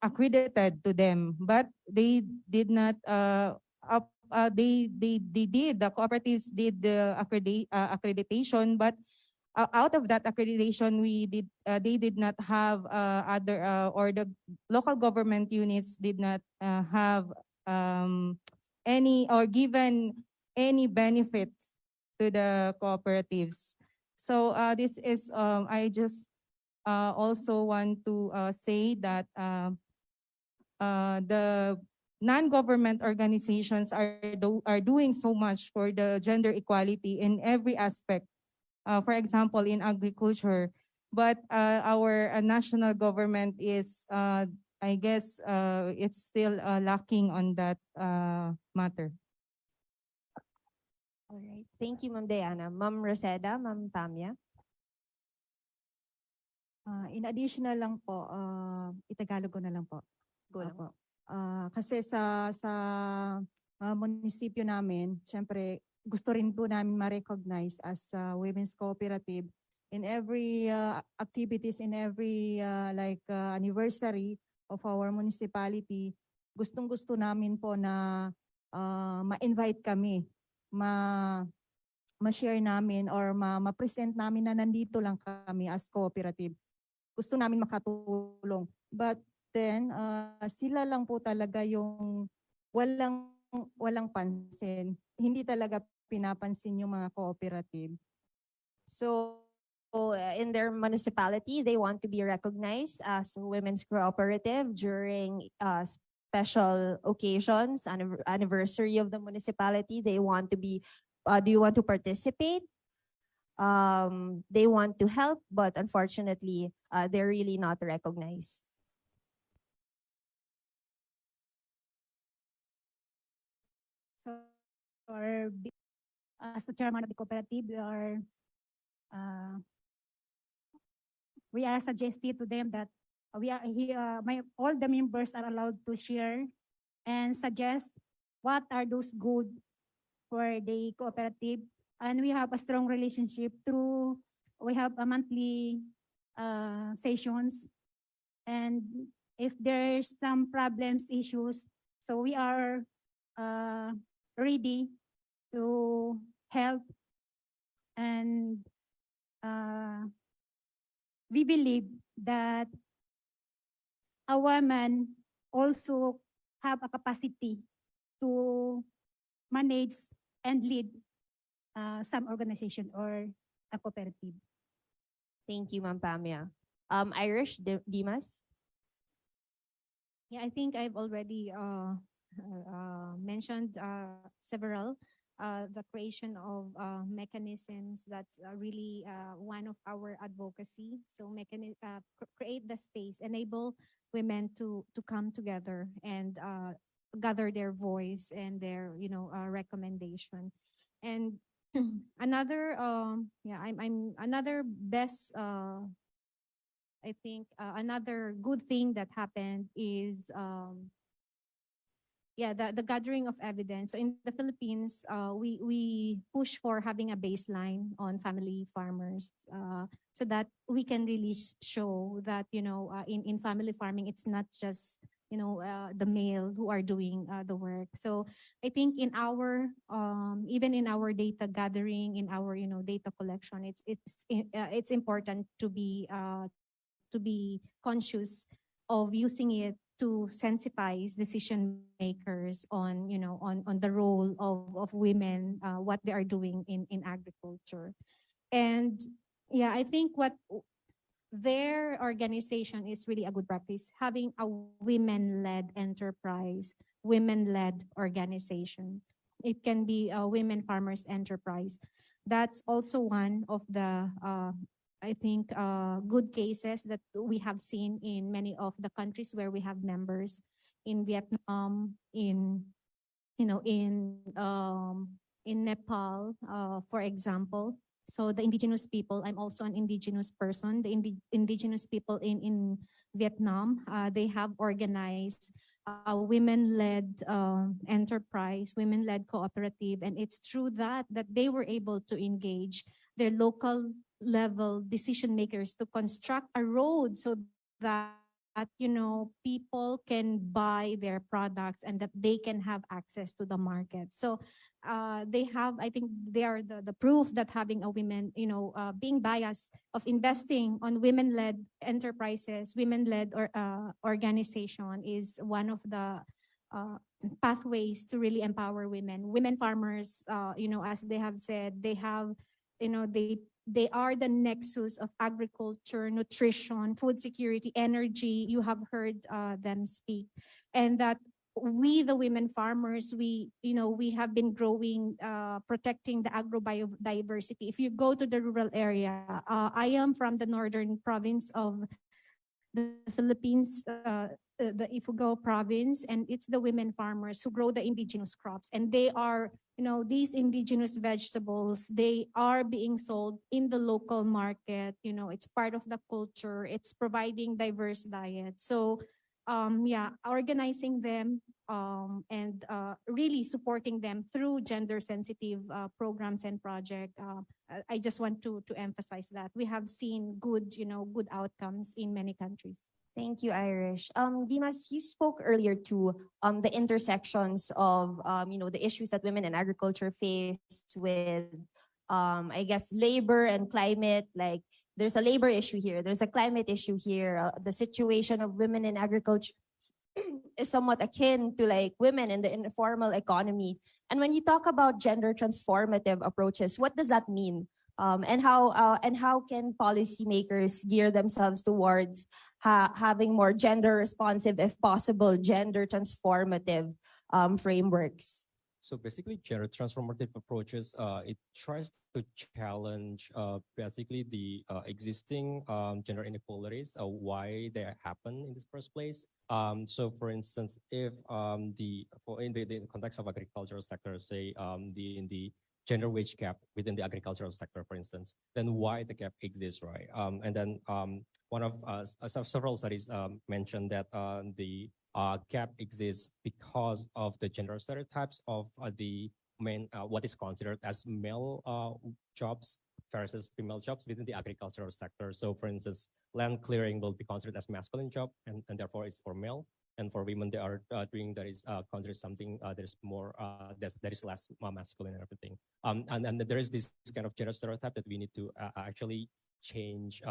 accredited to them, but they did not the cooperatives did the accreditation, but out of that accreditation they did not have other or the local government units did not have any or given any benefits to the cooperatives. So this is I just also want to say that the non-government organizations are doing so much for the gender equality in every aspect. For example, in agriculture, but our national government is I guess it's still lacking on that matter. All right. Thank you, Ma'am Diana. Ma'am Roseda, Ma'am Pamia. In additional lang po, itagalog ko na lang po. Go lang. Opo. Kasi sa munisipyo namin, syempre gusto rin po namin ma-recognize as women's cooperative in every activities, in every anniversary of our municipality. Gustong-gusto namin po na ma-invite kami, ma-share namin or ma-present namin na nandito lang kami as cooperative. Gusto namin makatulong. But then, sila lang po talaga yung walang pansin. Hindi talaga pinapansin yung mga cooperative. So, in their municipality, they want to be recognized as women's cooperative during special occasions, anniversary of the municipality. They want to be, do you want to participate? They want to help, but unfortunately, they're really not recognized. So, as the chairman of the cooperative, we are suggesting to them that all the members are allowed to share and suggest what are those good for the cooperative. And we have a strong relationship we have a monthly sessions. And if there's some problems, issues, so we are ready to help. And we believe that a woman also have a capacity to manage and lead some organization or a cooperative. Thank you, Ma'am Pamia. Irish, Dimas? Yeah, I think I've already mentioned several. The creation of mechanisms, that's really one of our advocacy. So create the space, enable women to come together and gather their voice and their recommendation. And another I'm another best I think another good thing that happened is the gathering of evidence. So in the Philippines, we push for having a baseline on family farmers so that we can really show that in family farming, it's not just the male who are doing the work. So I think in our even in our data gathering, in our data collection, it's important to be conscious of using it to sensitize decision makers on on the role of women, what they are doing in agriculture. And yeah, I think what their organization is really a good practice, having a women-led enterprise, women-led organization. It can be a women farmers enterprise. That's also one of the I think good cases that we have seen in many of the countries where we have members, in Vietnam, in Nepal, for example. So the indigenous people, I'm also an indigenous person. The indigenous people in Vietnam, they have organized a women-led enterprise, women-led cooperative, and it's through that they were able to engage their local level decision makers to construct a road so that people can buy their products and that they can have access to the market. So they have, I think they are the proof that having a women, being biased of investing on women-led enterprises, women-led organization is one of the pathways to really empower women. Women farmers, as they have said, they have, they are the nexus of agriculture, nutrition, food security, energy. You have heard them speak. And that we, the women farmers, we have been growing, protecting the agro-biodiversity. If you go to the rural area, I am from the northern province of the Philippines, the Ifugao province, and it's the women farmers who grow the indigenous crops. And they are, these indigenous vegetables, they are being sold in the local market. It's part of the culture. It's providing diverse diet. So, yeah, organizing them and really supporting them through gender sensitive programs and project. I just want to emphasize that we have seen good, good outcomes in many countries. Thank you, Irish. Dimas, you spoke earlier to the intersections of the issues that women in agriculture face with I guess labor and climate. Like there's a labor issue here, there's a climate issue here. The situation of women in agriculture is somewhat akin to like women in the informal economy. And when you talk about gender transformative approaches, what does that mean? And how can policymakers gear themselves towards having more gender responsive, if possible, gender transformative frameworks? So basically, gender transformative approaches, it tries to challenge basically the existing gender inequalities, why they happen in this first place. So for instance, if in the context of agricultural sector, say in the gender wage gap within the agricultural sector, for instance, then why the gap exists, right? And then one of several studies mentioned that the gap exists because of the gender stereotypes of the what is considered as male jobs versus female jobs within the agricultural sector. So for instance, land clearing will be considered as masculine job, and therefore it's for male. And for women, they are doing that is considered something that is more that is less masculine and everything. And there is this kind of gender stereotype that we need to actually change.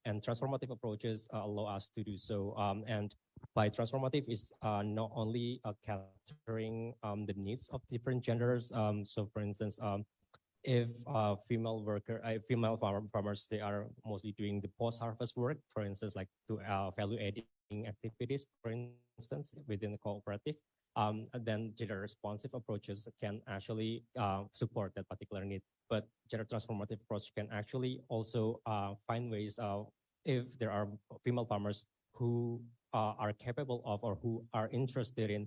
And transformative approaches allow us to do so. And by transformative is not only capturing the needs of different genders. So for instance, if female farmers, they are mostly doing the post-harvest work, for instance, like to value-adding activities, for instance, within the cooperative, then gender responsive approaches can actually support that particular need. But gender transformative approach can actually also find ways if there are female farmers who are capable of or who are interested in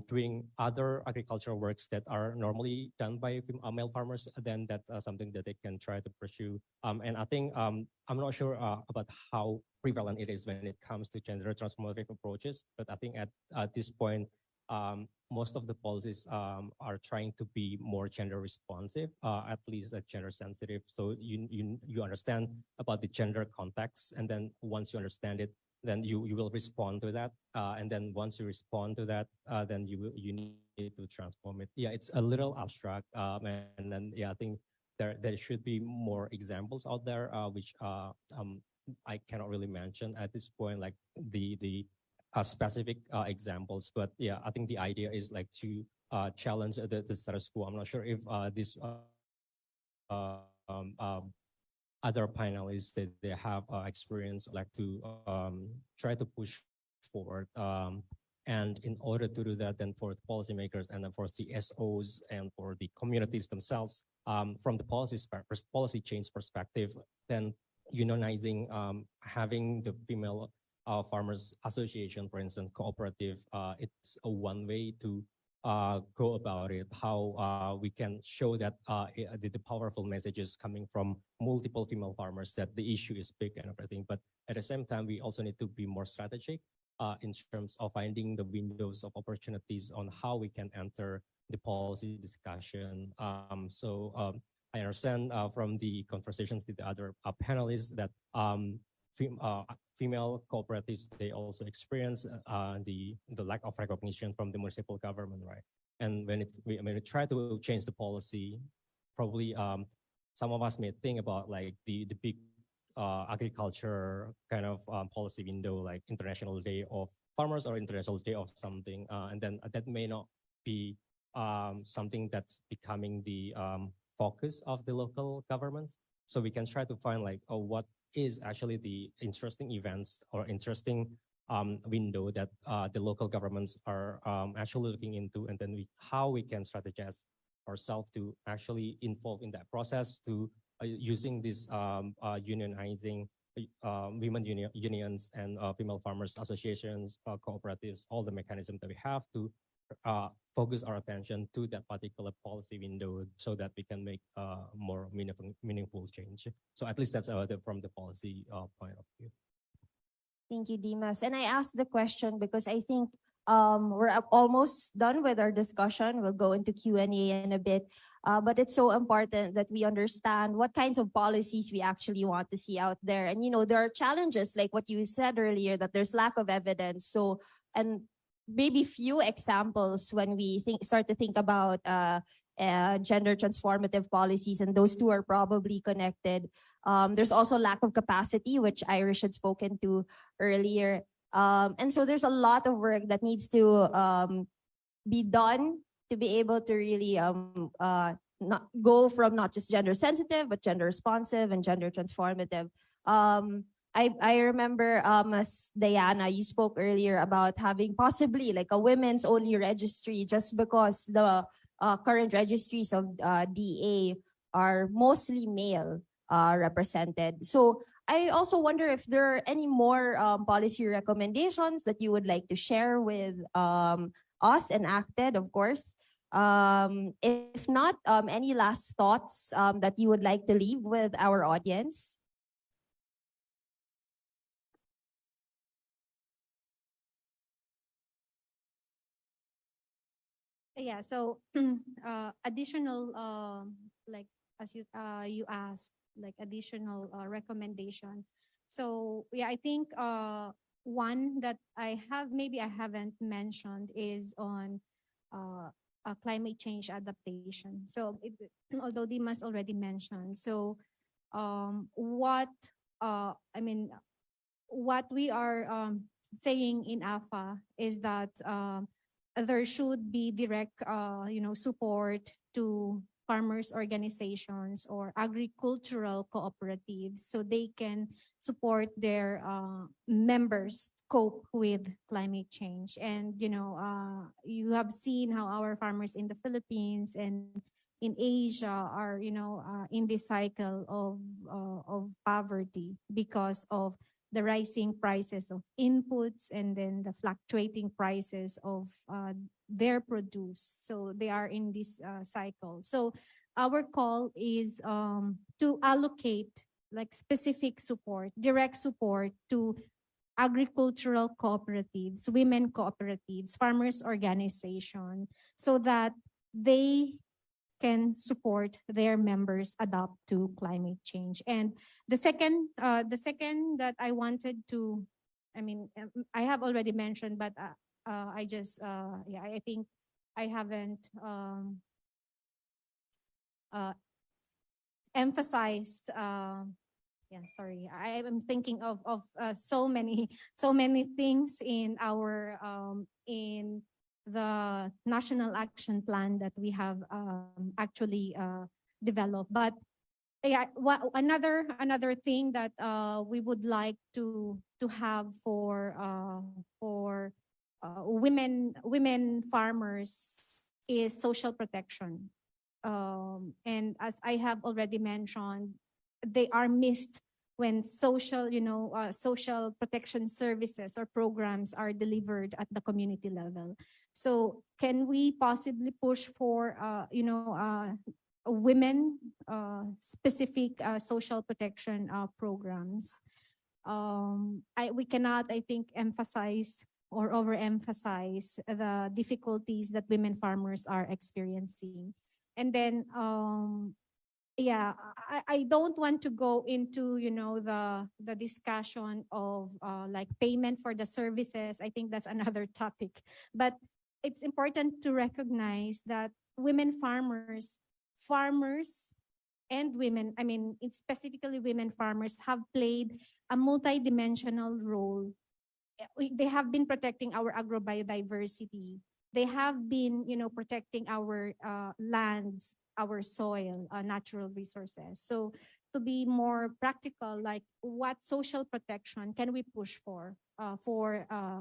doing other agricultural works that are normally done by male farmers, then that's something that they can try to pursue. And I think I'm not sure about how prevalent it is when it comes to gender transformative approaches, but I think at this point, most of the policies are trying to be more gender responsive, at least gender sensitive. So you understand about the gender context, and then once you understand it, then you will respond to that, and then once you respond to that, then you need to transform it. Yeah, it's a little abstract, and then yeah, I think there should be more examples out there, which I cannot really mention at this point, like the specific examples. But yeah, I think the idea is like to challenge the status quo. I'm not sure if this other panelists that they have experience like to try to push forward. And in order to do that, then for the policymakers and then for CSOs and for the communities themselves, from the policy change perspective, then unionizing, having the female farmers association, for instance, cooperative, it's a one way to go about it, how we can show that the powerful messages coming from multiple female farmers that the issue is big and everything. But at the same time, we also need to be more strategic in terms of finding the windows of opportunities on how we can enter the policy discussion. I understand from the conversations with the other panelists that female cooperatives, they also experience the lack of recognition from the municipal government, right? And when we try to change the policy, probably some of us may think about like the big agriculture kind of policy window, like International Day of Farmers or International Day of something, and then that may not be something that's becoming the focus of the local governments. So we can try to find like what is actually the interesting events or interesting window that the local governments are actually looking into, and then how we can strategize ourselves to actually involve in that process to using this unionizing women unions and female farmers associations, cooperatives, all the mechanisms that we have to focus our attention to that particular policy window so that we can make more meaningful change. So at least that's from the policy point of view. Thank you, Dimas. And I asked the question because I think we're almost done with our discussion. We'll go into Q&A in a bit. But it's so important that we understand what kinds of policies we actually want to see out there. And, there are challenges like what you said earlier, that there's lack of evidence. So, and maybe few examples when we start to think about gender transformative policies, and those two are probably connected. There's also lack of capacity, which Irish had spoken to earlier. And so there's a lot of work that needs to be done to be able to really not go from not just gender sensitive, but gender responsive and gender transformative. I remember, as Diana, you spoke earlier about having possibly like a women's only registry just because the current registries of DA are mostly male represented. So I also wonder if there are any more policy recommendations that you would like to share with us and ACTED, of course. If not, any last thoughts that you would like to leave with our audience? Yeah, so additional like as you asked, like additional recommendation. So yeah, I think one that I haven't mentioned is on climate change adaptation. So although Dimas already mentioned, so what we are saying in AFA is that there should be direct support to farmers organizations or agricultural cooperatives so they can support their members cope with climate change. And you have seen how our farmers in the Philippines and in Asia are in this cycle of poverty because of the rising prices of inputs and then the fluctuating prices of their produce. So they are in this cycle. So our call is to allocate like specific support, direct support to agricultural cooperatives, women cooperatives, farmers organization, so that they can support their members adapt to climate change. And the second that I wanted to, I have already mentioned, but I think I haven't emphasized. Sorry, I am thinking of so many things in our in the national action plan that we have actually developed. But yeah, another thing that we would like to have for women farmers is social protection. And as I have already mentioned, they are missed when social protection services or programs are delivered at the community level. So can we possibly push for women specific social protection programs? We cannot, I think, emphasize or overemphasize the difficulties that women farmers are experiencing. And then I don't want to go into the discussion of like payment for the services. I think that's another topic. But it's important to recognize that women farmers and women, it's specifically women farmers, have played a multidimensional role. They have been protecting our agrobiodiversity. They have been, protecting our lands, our soil, natural resources. So to be more practical, like what social protection can we push for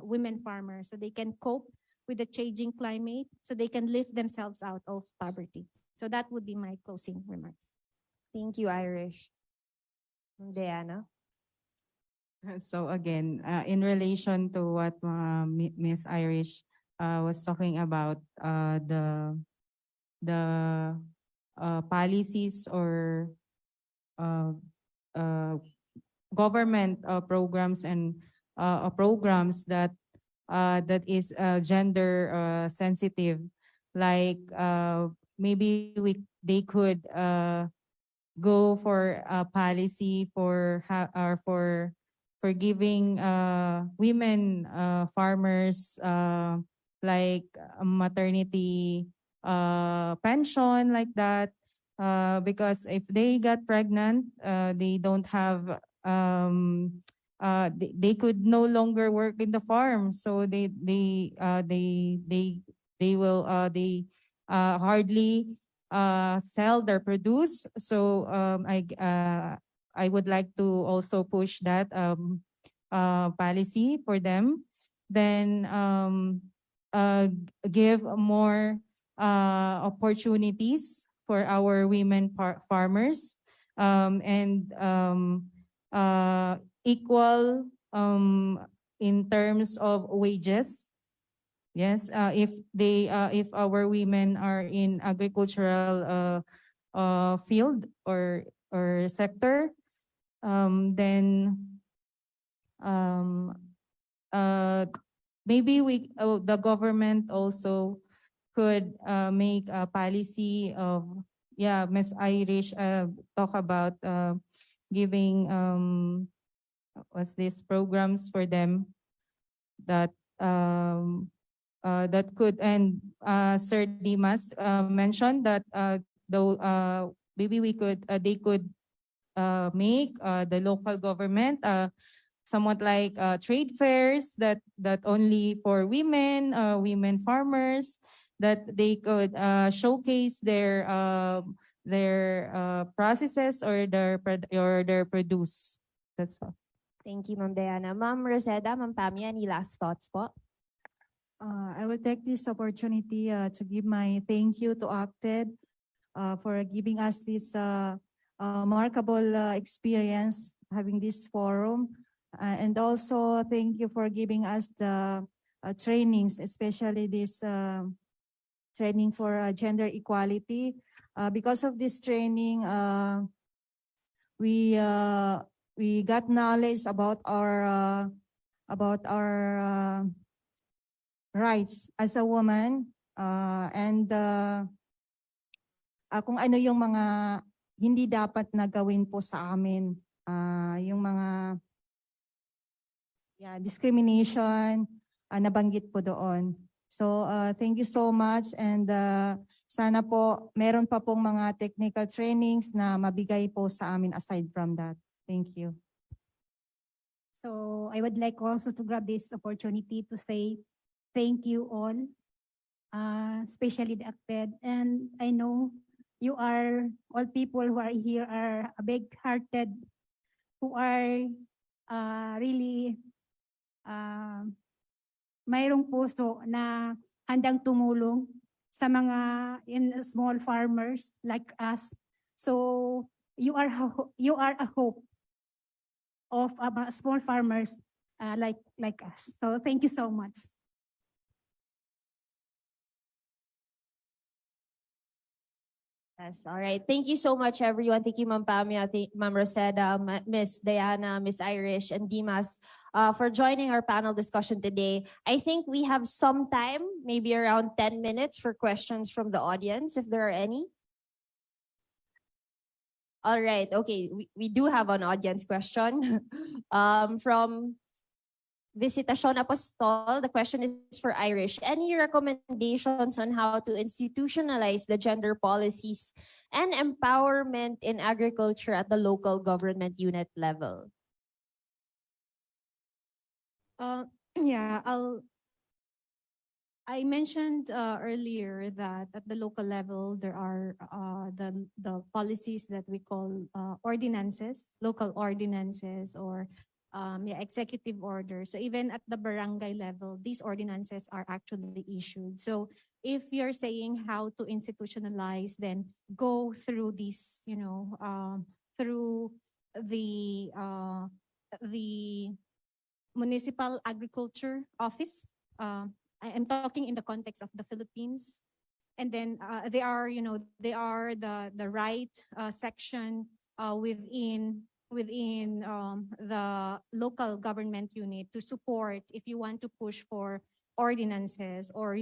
women farmers so they can cope with the changing climate, so they can lift themselves out of poverty. So that would be my closing remarks. Thank you, Irish. Diana? So again, in relation to what Miss Irish was talking about, the policies or uh, uh, government programs and programs that is gender sensitive, like maybe they could go for a policy for giving women farmers like a maternity pension, like that, because if they got pregnant, they don't have they could no longer work in the farm, so they will hardly sell their produce. So I would like to also push that policy for them. Then give more opportunities for our women farmers, and equal in terms of wages. Yes, if our women are in agricultural field or sector, then um, uh, maybe the government also could make a policy of, yeah, Miss Irish talk about giving what's this programs for them that that could, and Sir Dimas mentioned that though maybe we could they could make the local government somewhat like trade fairs that only for women, women farmers, that they could showcase their processes or their produce. That's all. Thank you, Ma'am Diana. Ma'am Roseda, Ma'am Pammy, any last thoughts po? I will take this opportunity to give my thank you to Acted for giving us this remarkable experience having this forum. And also thank you for giving us the trainings, especially this training for gender equality. Because of this training, we got knowledge about our rights as a woman, and kung ano yung mga hindi dapat na gawin po sa amin, yung mga discrimination, nabanggit po doon. So thank you so much, and sana po meron pa pong mga technical trainings na mabigay po sa amin aside from that. Thank you. So I would like also to grab this opportunity to say thank you all, especially the Acted. And I know you are, all people who are here are big-hearted, who are really mayroong puso na handang tumulong sa mga small farmers like us. So you are a hope of small farmers like us. So thank you so much. Yes, all right. Thank you so much, everyone. Thank you, Ma'am Pamia, Ma'am Roseda, Miss Diana, Miss Irish, and Dimas for joining our panel discussion today. I think we have some time, maybe around 10 minutes for questions from the audience, if there are any. All right, okay. We do have an audience question from Visitacion Apostol. The question is for Irish. Any recommendations on how to institutionalize the gender policies and empowerment in agriculture at the local government unit level? Yeah, I mentioned earlier that at the local level there are the policies that we call ordinances, local ordinances, or executive orders. So even at the barangay level, these ordinances are actually issued. So if you're saying how to institutionalize, then go through these, through the municipal agriculture office. I'm talking in the context of the Philippines. And then they are, they are the right section within the local government unit to support if you want to push for ordinances, or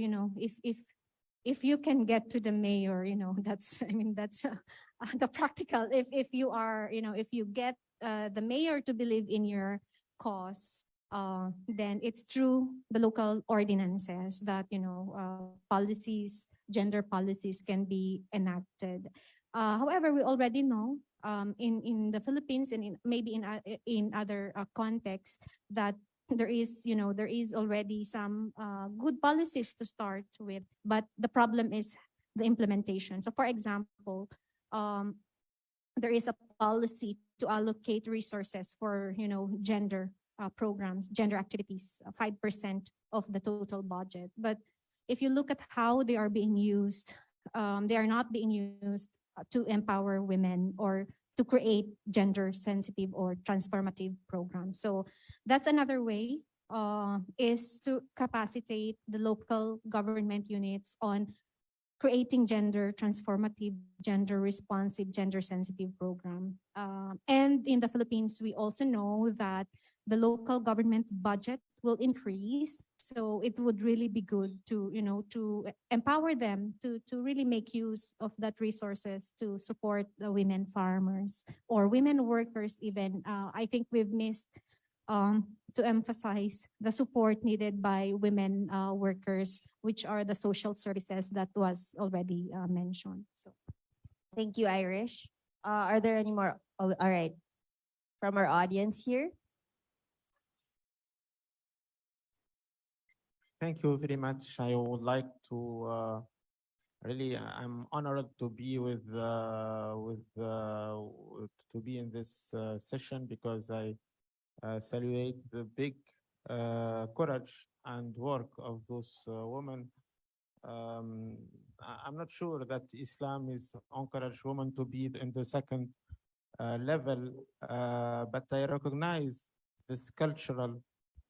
if you can get to the mayor, that's that's the practical. If you are, if you get the mayor to believe in your cause, then it's through the local ordinances that policies, gender policies can be enacted. However, we already know in the Philippines and maybe in other contexts that there is already some good policies to start with, but the problem is the implementation. So, for example, there is a policy to allocate resources for gender programs, gender activities, 5% of the total budget. But if you look at how they are being used, they are not being used to empower women or to create gender sensitive or transformative programs. So that's another way, is to capacitate the local government units on creating gender transformative, gender responsive, gender sensitive program. And in the Philippines, we also know that the local government budget will increase. So it would really be good to, to empower them to really make use of that resources to support the women farmers or women workers even. I think we've missed to emphasize the support needed by women workers, which are the social services that was already mentioned. So, Thank you, Irish. Are there any more? Oh, all right. From our audience here. Thank you very much. I would like to really, I'm honored to be to be in this session, because I salute the big courage and work of those women. I'm not sure that Islam is encourage women to be in the second level, but I recognize this cultural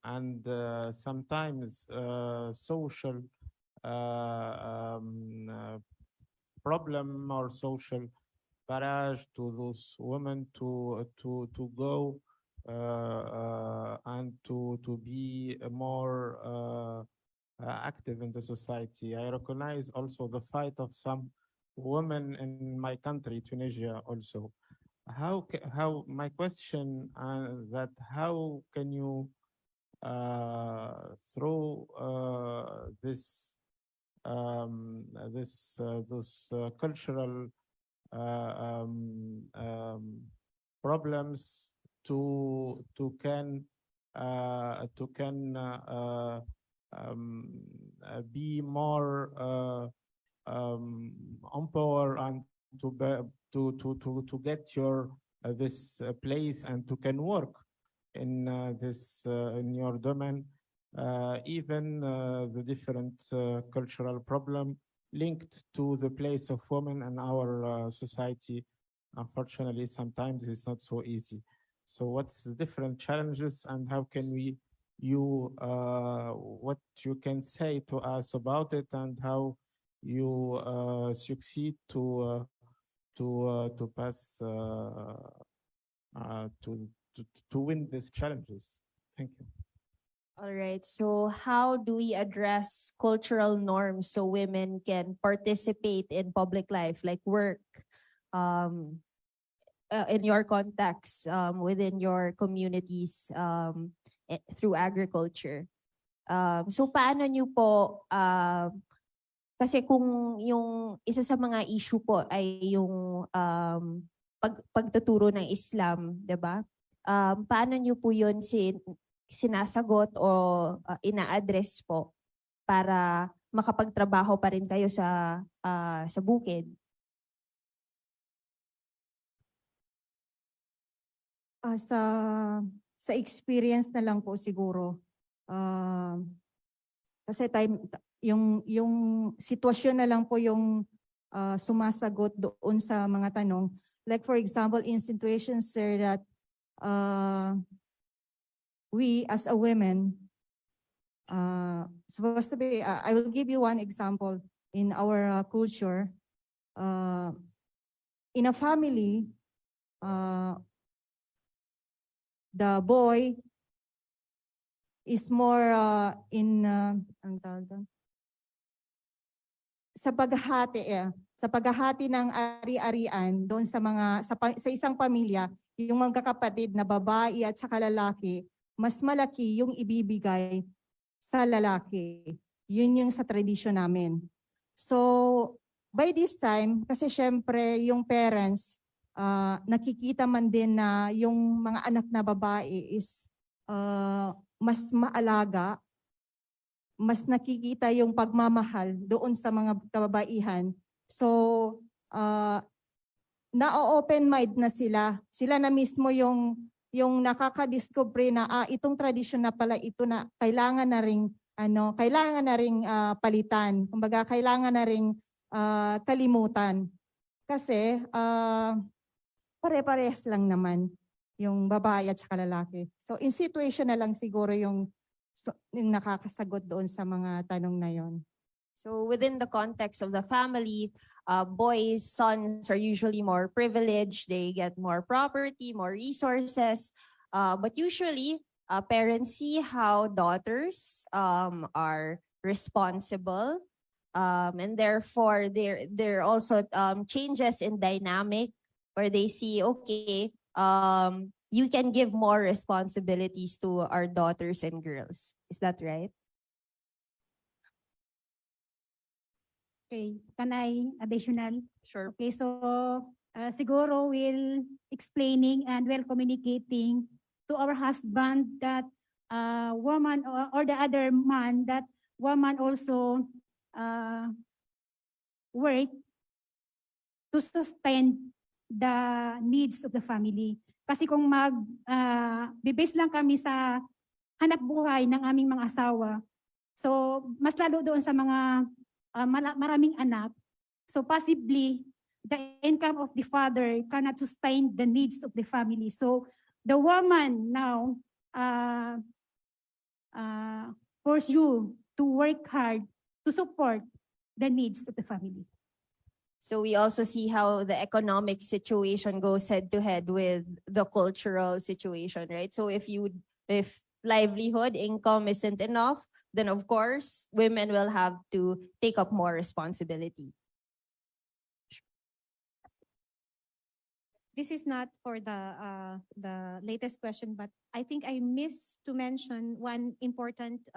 and sometimes social problem or social barrage to those women to go and to be more active in the society. I recognize also the fight of some women in my country, Tunisia, also. How my question that how can you through those cultural problems to be more empower and to get your this place and to can work in this in your domain, even the different cultural problem linked to the place of women in our society. Unfortunately, sometimes it's not so easy. So what's the different challenges, and how can we what you can say to us about it, and how you succeed to pass to win these challenges? Thank you. All right. So how do we address cultural norms so women can participate in public life, like work, in your context, within your communities, through agriculture? So paano nyo po, kasi kung yung isa sa mga issue po ay yung pagtuturo ng Islam, 'di ba? Paano nyo po yun sinasagot o ina-address po para makapagtrabaho pa rin kayo sa bukid? Sa experience na lang po siguro. Kasi yung sitwasyon na lang po yung sumasagot doon sa mga tanong. Like for example, in situations, sir, that we as a women, supposed to be, I will give you one example in our culture. In a family, the boy is more ang tawag doon? Sa paghahati ng ari-arian doon sa sa isang pamilya, yung mga kapatid na babae at saka lalaki, mas malaki yung ibibigay sa lalaki. Yun yung sa tradisyon namin. So, by this time, kasi syempre yung parents, nakikita man din na yung mga anak na babae is mas maalaga, mas nakikita yung pagmamahal doon sa mga kababaihan. So, na-open mind na sila. Sila na mismo yung nakaka-discover na itong tradisyon na pala ito na kailangan na ring palitan. Kumbaga kailangan na ring kalimutan. Kasi pare-parehas lang naman yung babae at saka lalaki. So in situation na lang siguro yung nakakasagot doon sa mga tanong na yon. So within the context of the family, boys, sons are usually more privileged. They get more property, more resources. But usually, parents see how daughters are responsible. And therefore, there are also changes in dynamic where they see, okay, you can give more responsibilities to our daughters and girls. Is that right? Okay, can I additional? Sure. Okay, so siguro will explaining and well communicating to our husband that woman or the other man that woman also work to sustain the needs of the family. Kasi kung bibase lang kami sa hanap buhay ng aming mga asawa, so mas lalo doon sa mga maraming anak, so possibly the income of the father cannot sustain the needs of the family. So the woman now pursue to work hard to support the needs of the family. So we also see how the economic situation goes head to head with the cultural situation, right? So if livelihood, income isn't enough, then of course, women will have to take up more responsibility. This is not for the latest question, but I think I missed to mention one important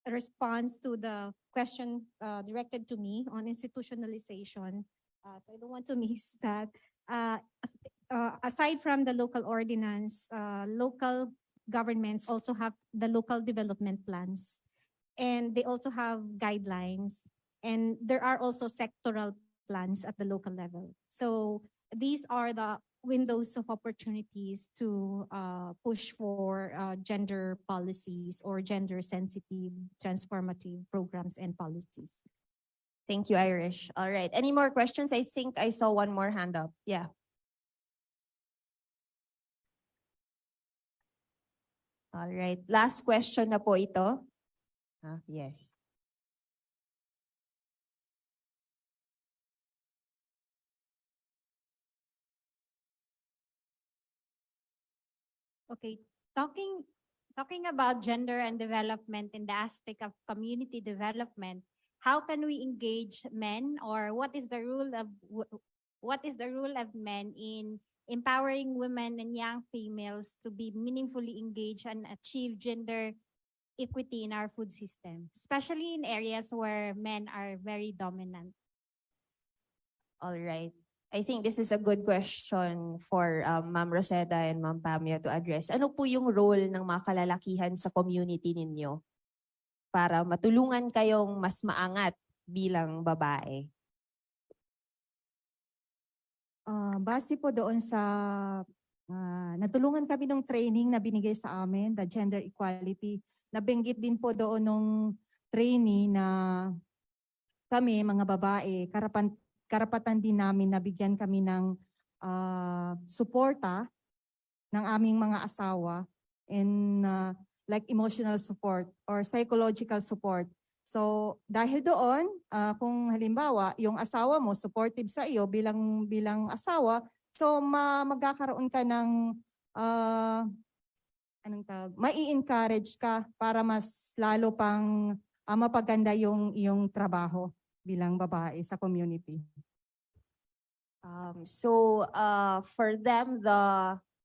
response to the question directed to me on institutionalization. So I don't want to miss that. Aside from the local ordinance, local governments also have the local development plans, and they also have guidelines, and there are also sectoral plans at the local level. So these are the windows of opportunities to push for gender policies or gender sensitive transformative programs and policies. Thank you, Irish. All right. Any more questions? I think I saw one more hand up. Yeah. All right. Last question na po ito. Yes. Okay, talking about gender and development in the aspect of community development, how can we engage men, or what is the role of men in empowering women and young females to be meaningfully engaged and achieve gender equity in our food system, especially in areas where men are very dominant? All right. I think this is a good question for Ma'am Rosetta and Ma'am Pamia to address. Ano po yung role ng mga kalalakihan sa community ninyo para matulungan kayong mas maangat bilang babae? Base po doon sa natulungan kami ng training na binigay sa amin, the gender equality. Nabanggit din po doon nung trainee na kami, mga babae, karapatan din namin na bigyan kami ng suporta ng aming mga asawa in like emotional support or psychological support. So dahil doon, kung halimbawa yung asawa mo supportive sa iyo bilang asawa, so magkakaroon ka ng mai-encourage ka para mas lalo pang mapaganda yung iyong trabaho bilang babae sa community. For them, the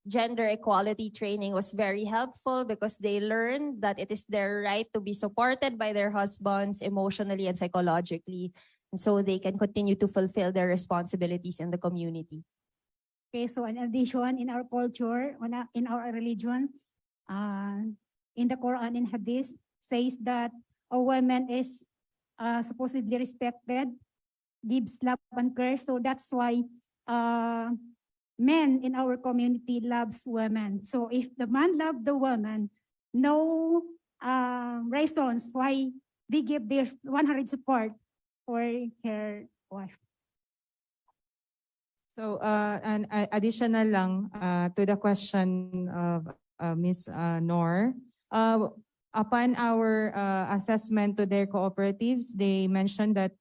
gender equality training was very helpful because they learned that it is their right to be supported by their husbands emotionally and psychologically, and so they can continue to fulfill their responsibilities in the community. Okay, so in addition, in our culture, in our religion, in the Quran and Hadith says that a woman is supposedly respected, gives love and care. So that's why men in our community loves women. So if the man love the woman, no reasons why they give their 100 support for her wife. So, an additional lang to the question of Ms. Nor, upon our assessment to their cooperatives, they mentioned that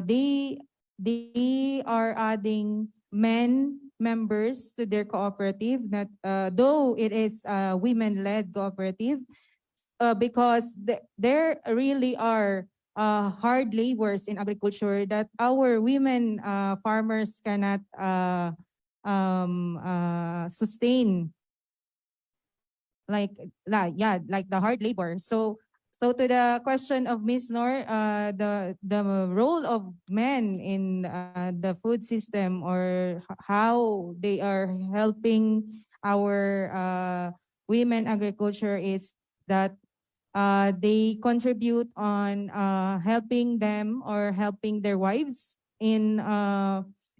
they are adding men members to their cooperative, that though it is a women-led cooperative, because there really are hard labors in agriculture that our women farmers cannot sustain, like the hard labor. So to the question of Ms. Nor, the role of men in the food system, or how they are helping our women agriculture, is that they contribute on helping them or helping their wives in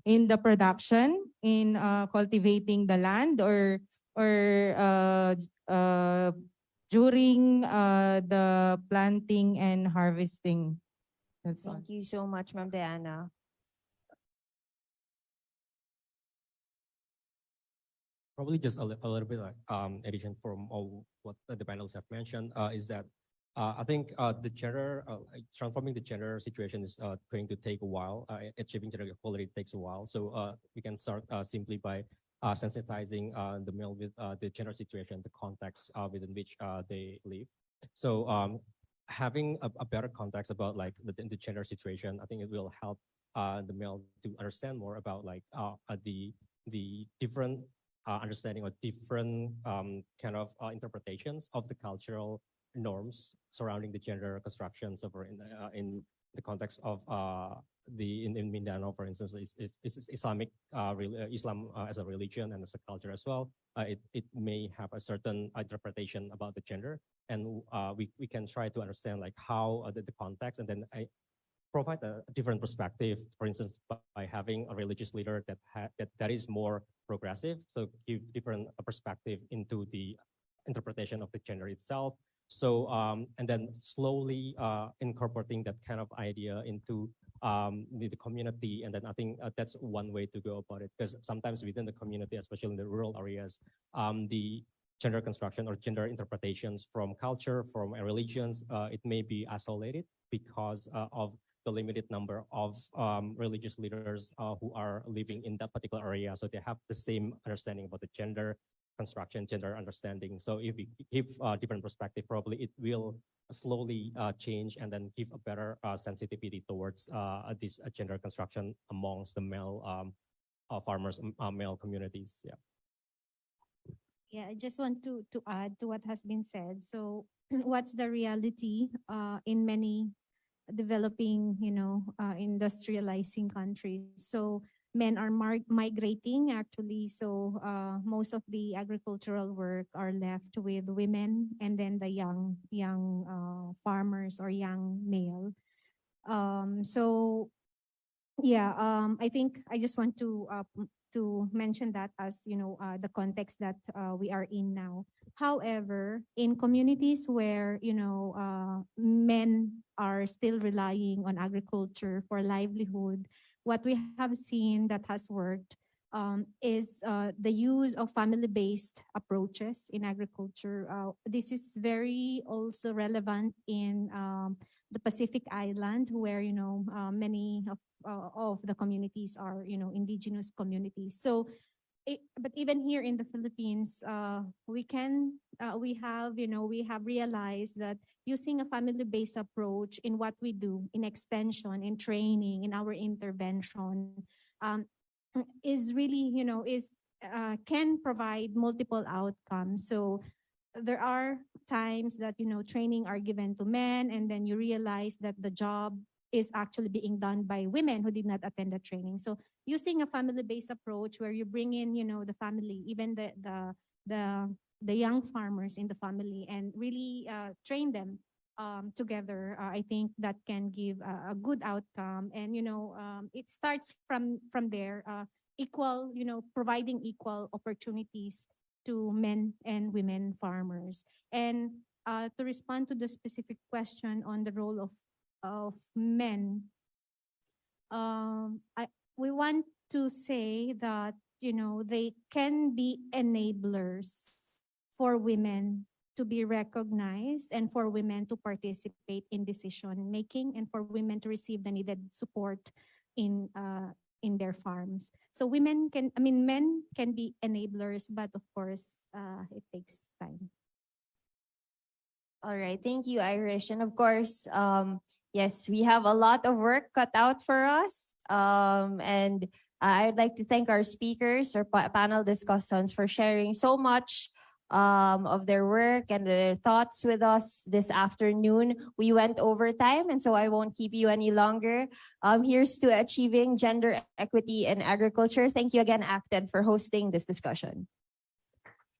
the production, in cultivating the land, or during the planting and harvesting. That's all. Thank you so much, Ma'am Diana. Probably just a little bit like addition from all what the panels have mentioned is that I think the gender transforming the gender situation is going to take a while. Achieving gender equality takes a while, so we can start simply by sensitizing the male with the gender situation, the context within which they live. So having a better context about like the gender situation, I think it will help the male to understand more about like the different understanding or different kind of interpretations of the cultural norms surrounding the gender constructions over in the context of in Mindanao, for instance, is Islamic Islam as a religion and as a culture as well. It may have a certain interpretation about the gender, and we can try to understand like how the context, and then provide a different perspective. For instance, by having a religious leader that is more progressive, so give different perspective into the interpretation of the gender itself. So and then slowly incorporating that kind of idea into the community, and then I think that's one way to go about it, because sometimes within the community, especially in the rural areas, the gender construction or gender interpretations from culture, from religions, it may be isolated because of the limited number of religious leaders who are living in that particular area. So they have the same understanding about the gender construction, gender understanding. So if we give a different perspective, probably it will slowly change and then give a better sensitivity towards this gender construction amongst the male farmers, male communities. Yeah. Yeah, I just want to add to what has been said. So what's the reality in many developing, industrializing countries? So men are migrating actually. So most of the agricultural work are left with women, and then the young farmers or young male. So yeah, I think I just want to mention that as the context that we are in now. However, in communities where men are still relying on agriculture for livelihood, what we have seen that has worked is the use of family-based approaches in agriculture. This is very also relevant in the Pacific Island, where many of the communities are indigenous communities. So, but even here in the Philippines, we have realized that using a family-based approach in what we do, in extension, in training, in our intervention, is really, can provide multiple outcomes. So there are times that, training are given to men, and then you realize that the job is actually being done by women who did not attend the training. So using a family-based approach where you bring in, the family, even the young farmers in the family, and really train them together, I think that can give a good outcome. And it starts from there, providing equal opportunities to men and women farmers. And to respond to the specific question on the role of men, we want to say that they can be enablers for women to be recognized, and for women to participate in decision making, and for women to receive the needed support in their farms. So men can be enablers, but of course, it takes time. All right, thank you, Irish. And of course, yes, we have a lot of work cut out for us. And I'd like to thank our speakers, our panel discussants, for sharing so much of their work and their thoughts with us this afternoon. We went over time, and so I won't keep you any longer. Here's to achieving gender equity in agriculture. Thank you again, ACTED, for hosting this discussion.